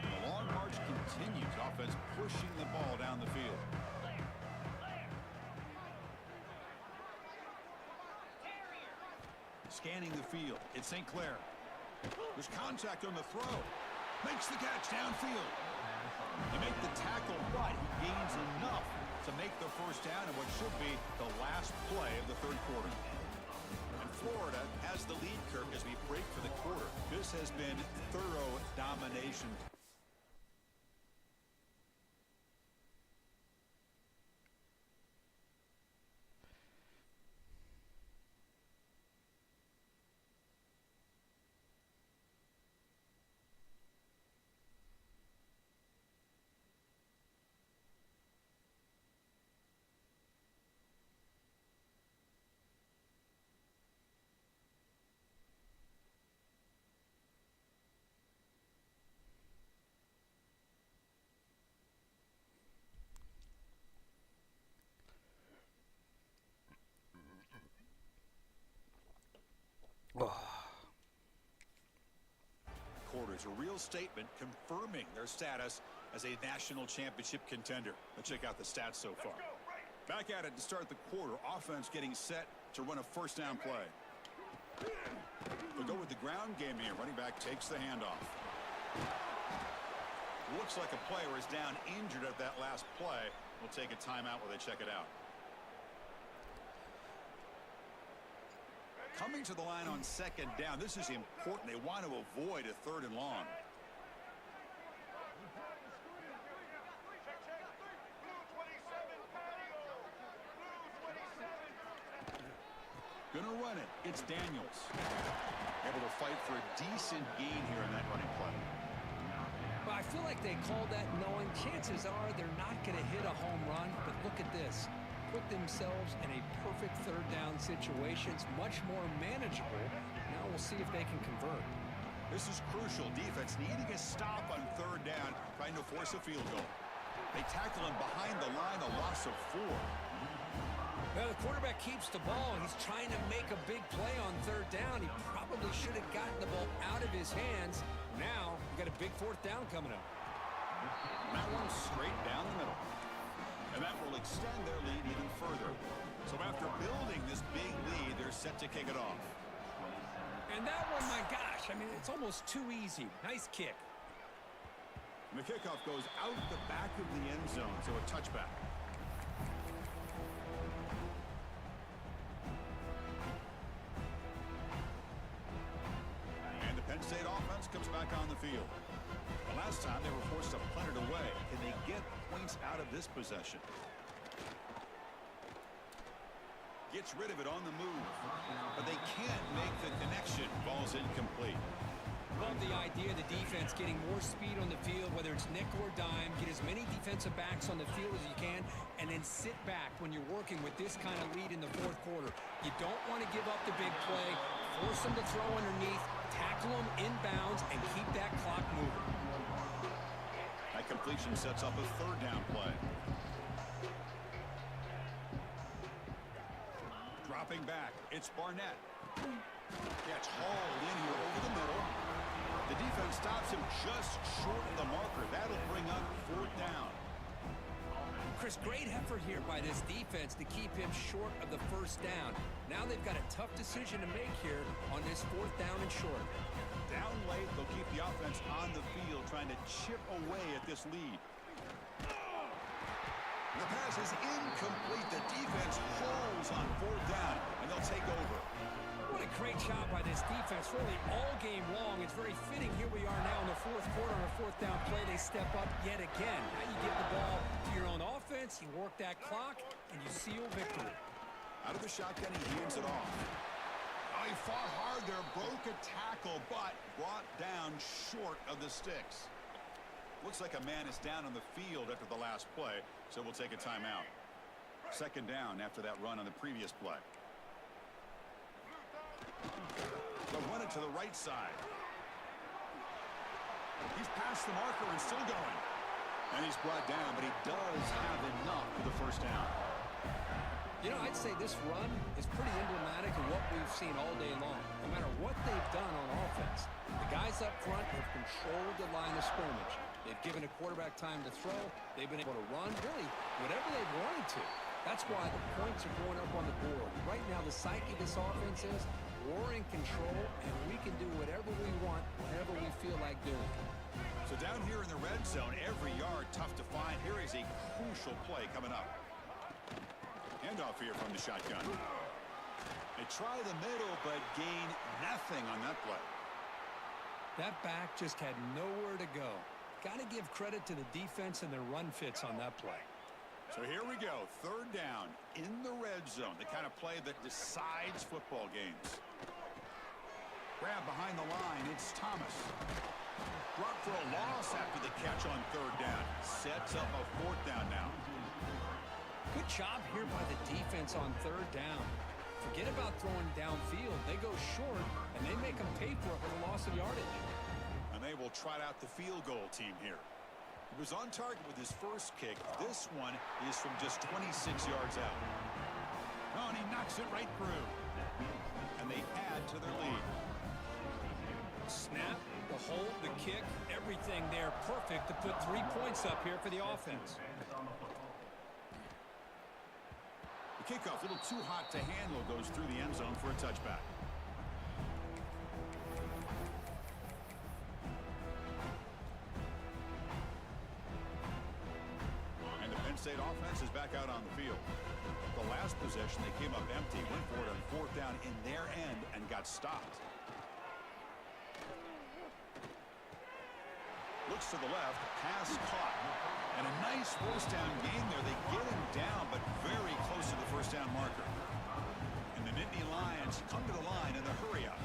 B: The long march continues. Offense pushing the ball down the field. Scanning the field. It's St. Clair. There's contact on the throw. Makes the catch downfield. He made the tackle, but he gains enough to make the first down in what should be the last play of the 3rd quarter. And Florida has the lead, Kirk, as we break for the quarter. This has been thorough domination. Quarter is a real statement confirming their status as a national championship contender. Let's check out the stats so far. Back at it to start the quarter. Offense getting set to run a first down play. They'll go with the ground game here. Running back takes the handoff. Looks like a player is down injured at that last play. We'll take a timeout while they check it out. Coming to the line on 2nd down. This is important. They want to avoid a 3rd and long. Gonna run it. It's Daniels. Able to fight for a decent gain here in that running play.
C: Well, I feel like they called that knowing chances are they're not going to hit a home run, but look at this. Put themselves in a perfect 3rd down situation. It's much more manageable. Now we'll see if they can convert.
B: This is crucial. Defense needing a stop on 3rd down, trying to force a field goal. They tackle him behind the line, a loss of 4.
C: Well, the quarterback keeps the ball. He's trying to make a big play on 3rd down. He probably should have gotten the ball out of his hands. Now, we got a big 4th down coming up.
B: And that one straight down the middle. And that will extend their lead even further. So after building this big lead, they're set to kick it off.
C: And that one, my gosh, I mean, it's almost too easy. Nice kick.
B: And the kickoff goes out the back of the end zone, so a touchback. And the Penn State offense comes back on the field. A Last time they were forced to punt it away. Can they get points out of this possession? Gets rid of it on the move, but they can't make the connection. Ball's incomplete.
C: Love the idea of the defense getting more speed on the field, whether it's nickel or dime. Get as many defensive backs on the field as you can, and then sit back when you're working with this kind of lead in the fourth quarter. You don't want to give up the big play. Force them to throw underneath, tackle them inbounds, and keep that clock moving.
B: That completion sets up a third down play. Dropping back, it's Barnett. Gets hauled in here over the middle. The defense stops him just short of the marker. That'll bring up fourth down.
C: Chris, great effort here by this defense to keep him short of the first down. Now they've got a tough decision to make here on this fourth down and short.
B: Down late, they'll keep the offense on the field, trying to chip away at this lead. The pass is incomplete. The defense holds on fourth down, and they'll take over.
C: What a great job by this defense, really all game long. It's very fitting. Here we are now in the fourth quarter on a fourth down play. They step up yet again. Now you get the ball to your own offense, you work that clock, and you seal victory.
B: Out of the shotgun, he hands it off. Oh, he fought hard there, broke a tackle, but brought down short of the sticks. Looks like a man is down on the field after the last play, so we'll take a timeout. Second down after that run on the previous play. They'll run it to the right side. He's past the marker and still going. And he's brought down, but he does have enough for the first down.
C: You know, I'd say this run is pretty emblematic of what we've seen all day long. No matter what they've done on offense, the guys up front have controlled the line of scrimmage. They've given a quarterback time to throw. They've been able to run, really, whatever they've wanted to. That's why the points are going up on the board. Right now, the psyche of this offense is we're in control, and we can do whatever we want, whenever we feel like doing.
B: So down here in the red zone, every yard tough to find. Here is a crucial play coming up. Handoff here from the shotgun. They try the middle, but gain nothing on that play.
C: That back just had nowhere to go. Got to give credit to the defense and their run fits on that play.
B: So here we go, third down in the red zone, the kind of play that decides football games. Grab behind the line, it's Thomas. Brought for a loss after the catch on third down. Sets up a fourth down now.
C: Good job here by the defense on third down. Forget about throwing downfield. They go short, and they make them pay for it with a loss of yardage.
B: And they will trot out the field goal team here. He was on target with his first kick. This one is from just 26 yards out. Oh, and he knocks it right through. And they add to their lead.
C: Snap, the hold, the kick, everything there perfect to put 3 points up here for the offense.
B: The kickoff, a little too hot to handle, goes through the end zone for a touchback. And the Penn State offense is back out on the field. The last possession, they came up empty, went for it on fourth down in their end and got stopped. Looks to the left, pass caught. And a nice first down gain there. They get him down, but very close to the first down marker. And the Nittany Lions come to the line in the hurry up.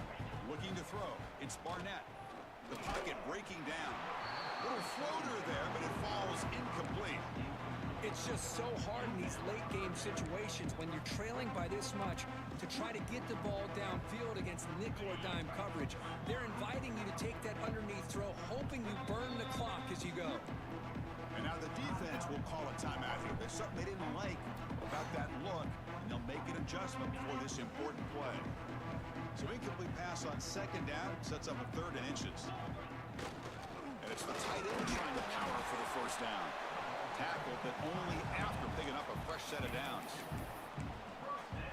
B: Looking to throw. It's Barnett. The pocket breaking down. Little floater there, but it falls incomplete.
C: It's just so hard in these late game situations when you're trailing by this much to try to get the ball downfield against nickel or dime coverage. They're inviting you to take that underneath throw, hoping you burn the clock as you go.
B: And now the defense will call a timeout here. There's something they didn't like about that look, and they'll make an adjustment before this important play. So incomplete pass on second down sets up a third and inches. And it's the tight end trying to power for the first down. Tackle, but only after picking up a fresh set of downs.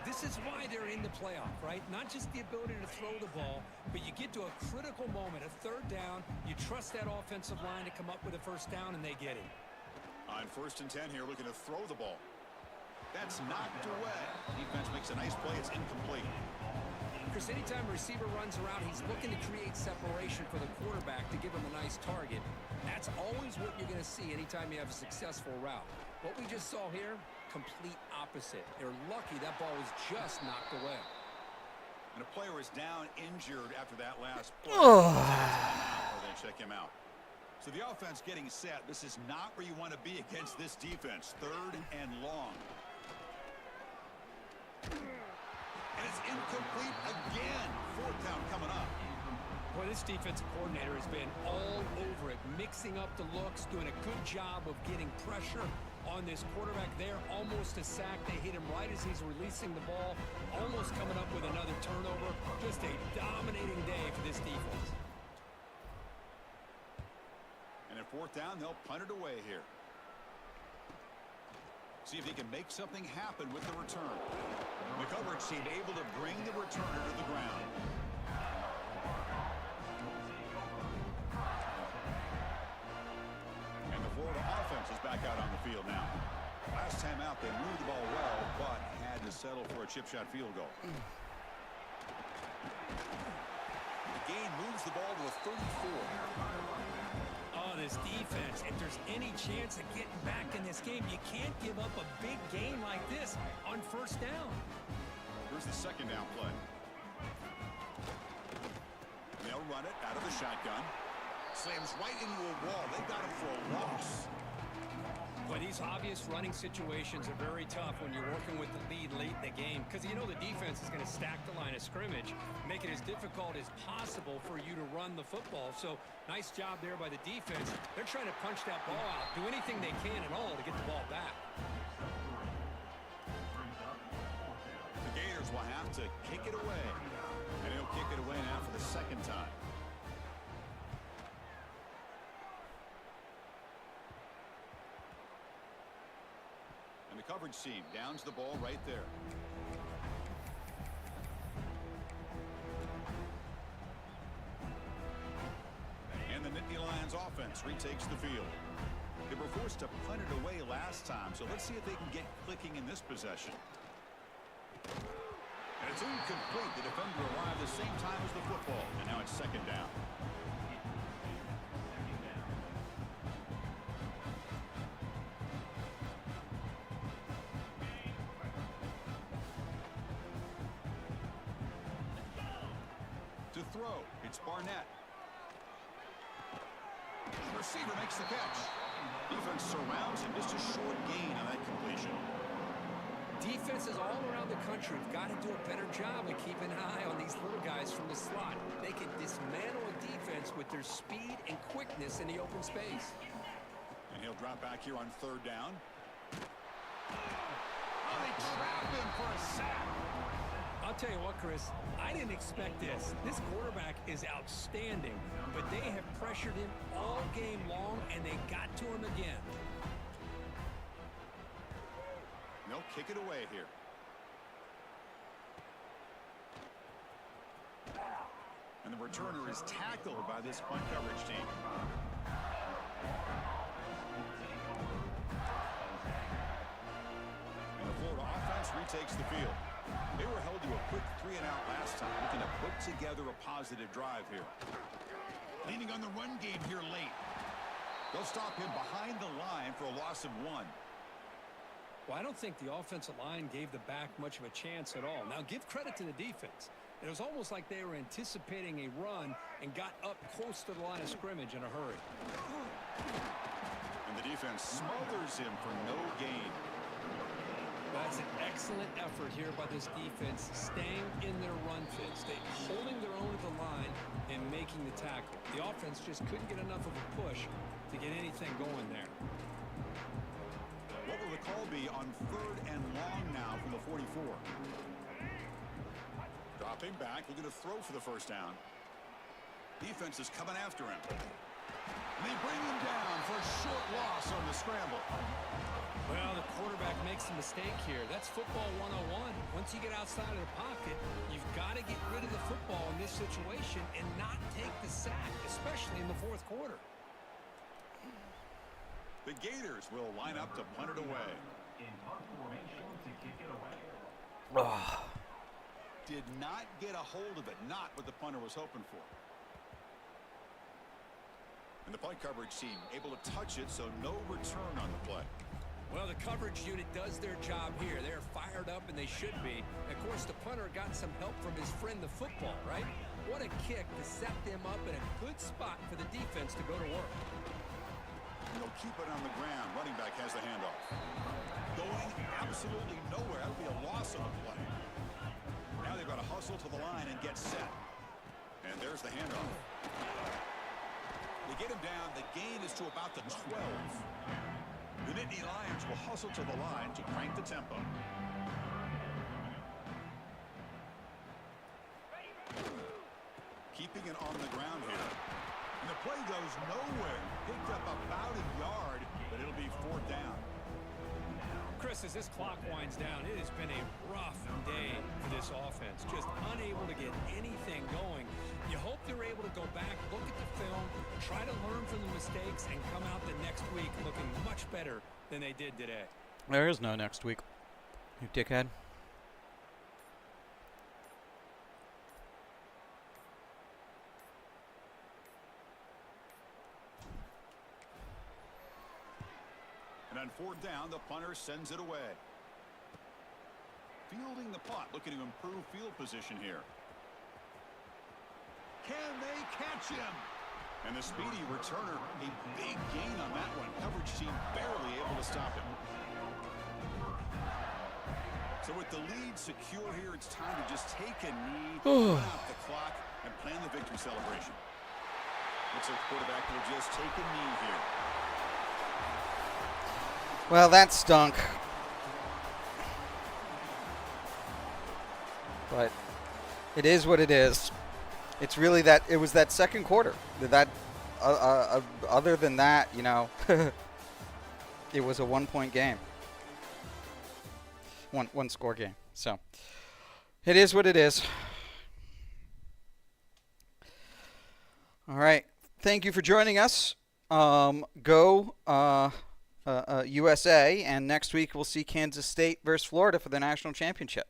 C: This is why they're in the playoff, right? Not just the ability to throw the ball, but you get to a critical moment, a third down, you trust that offensive line to come up with a first down, and they get it.
B: On 1st and 10 here, looking to throw the ball. That's knocked away. Defense makes a nice play. It's incomplete.
C: Chris, anytime a receiver runs around, he's looking to create separation for the quarterback to give him a nice target. That's always what you're going to see anytime you have a successful route. What we just saw here, complete opposite. They're lucky that ball was just knocked away.
B: And a player is down injured after that last play.
A: Oh.
B: Or they check him out. So the offense getting set. This is not where you want to be against this defense. 3rd and long. And it's incomplete again. 4th down coming up.
C: Boy, this defensive coordinator has been all over it, mixing up the looks, doing a good job of getting pressure on this quarterback there. Almost a sack. They hit him right as he's releasing the ball. Almost coming up with another turnover. Just a dominating day for this defense.
B: And at 4th down, they'll punt it away here. See if he can make something happen with the return. The coverage team able to bring the returner to the ground. And the Florida offense is back out on the field now. Last time out, they moved the ball well, but had to settle for a chip shot field goal. The gain moves the ball to a 34.
C: Oh, this defense, if there's any chance of getting back in this game, you can't give up a big game like this on 1st down.
B: Here's the 2nd down play. They'll run it out of the shotgun. Slams right into a wall. They got him for a loss.
C: Boy, these obvious running situations are very tough when you're working with the lead late in the game because you know the defense is going to stack the line of scrimmage, make it as difficult as possible for you to run the football. So nice job there by the defense. They're trying to punch that ball out, do anything they can at all to get the ball back.
B: The Gators will have to kick it away. And he'll kick it away now for the 2nd time. And the coverage team downs the ball right there. And the Nittany Lions offense retakes the field. They were forced to punt it away last time, so let's see if they can get clicking in this possession. And it's incomplete. The defender arrived the same time as the football, and now it's 2nd down. To throw, it's Barnett. The receiver makes the catch. Defense surrounds him. Just a short gain on that completion.
C: Defenses all around the country have got to do a better job of keeping an eye on these little guys from the slot. They can dismantle a defense with their speed and quickness in the open space.
B: And he'll drop back here on 3rd down. Oh, they trap him for a sack.
C: I'll tell you what, Chris, I didn't expect this. This quarterback is outstanding, but they have pressured him all game long, and they got to him again.
B: They'll kick it away here. And the returner is tackled by this punt coverage team. And the Florida offense retakes the field. They were held to a quick 3-and-out last time, looking to put together a positive drive here. Leaning on the run game here late. They'll stop him behind the line for a loss of 1.
C: Well, I don't think the offensive line gave the back much of a chance at all. Now, give credit to the defense. It was almost like they were anticipating a run and got up close to the line of scrimmage in a hurry.
B: And the defense smothers him for no gain.
C: That's an excellent effort here by this defense, staying in their run fit, holding their own at the line and making the tackle. The offense just couldn't get enough of a push to get anything going there.
B: What will the call be on 3rd and long now from the 44? Dropping back, looking to throw for the 1st down. Defense is coming after him. And they bring him down for a short loss on the scramble.
C: Well, the quarterback makes a mistake here. That's football 101. Once you get outside of the pocket, you've got to get rid of the football in this situation and not take the sack, especially in the 4th quarter.
B: The Gators will line up to punt it away.
A: Oh.
B: Did did not get a hold of it. Not what the punter was hoping for. And the punt coverage team able to touch it, so no return on the play.
C: Well, the coverage unit does their job here. They're fired up, and they should be. Of course, the punter got some help from his friend, the football, right? What a kick to set them up in a good spot for the defense to go to work.
B: They'll keep it on the ground. Running back has the handoff. Going absolutely nowhere. That would be a loss on the play. Now they've got to hustle to the line and get set. And there's the handoff. They get him down. The gain is to about the 12. The Nittany Lions will hustle to the line to crank the tempo. Keeping it on the ground here. And the play goes nowhere. Picked up about a yard, but it'll be 4th down.
C: Chris, as this clock winds down, it has been a rough day for this offense. Just unable to get anything going. You hope they're able to go back, look at the film, try to learn from the mistakes, and come out the next week looking much better than they did today.
A: There is no next week, you dickhead.
B: And on 4th down, the punter sends it away. Fielding the punt, looking to improve field position here. Can they catch him? And the speedy returner, a big gain on that one. Coverage team barely able to stop him. So with the lead secure here, it's time to just take a knee, run out the clock, and plan the victory celebration. Looks like the quarterback will just take a knee here.
A: Well, that stunk. But it is what it is. It's really that it was that second quarter that other than that, you know, it was a 1-point game. One score game. So it is what it is. All right. Thank you for joining us. Go USA, and next week we'll see Kansas State versus Florida for the national championship.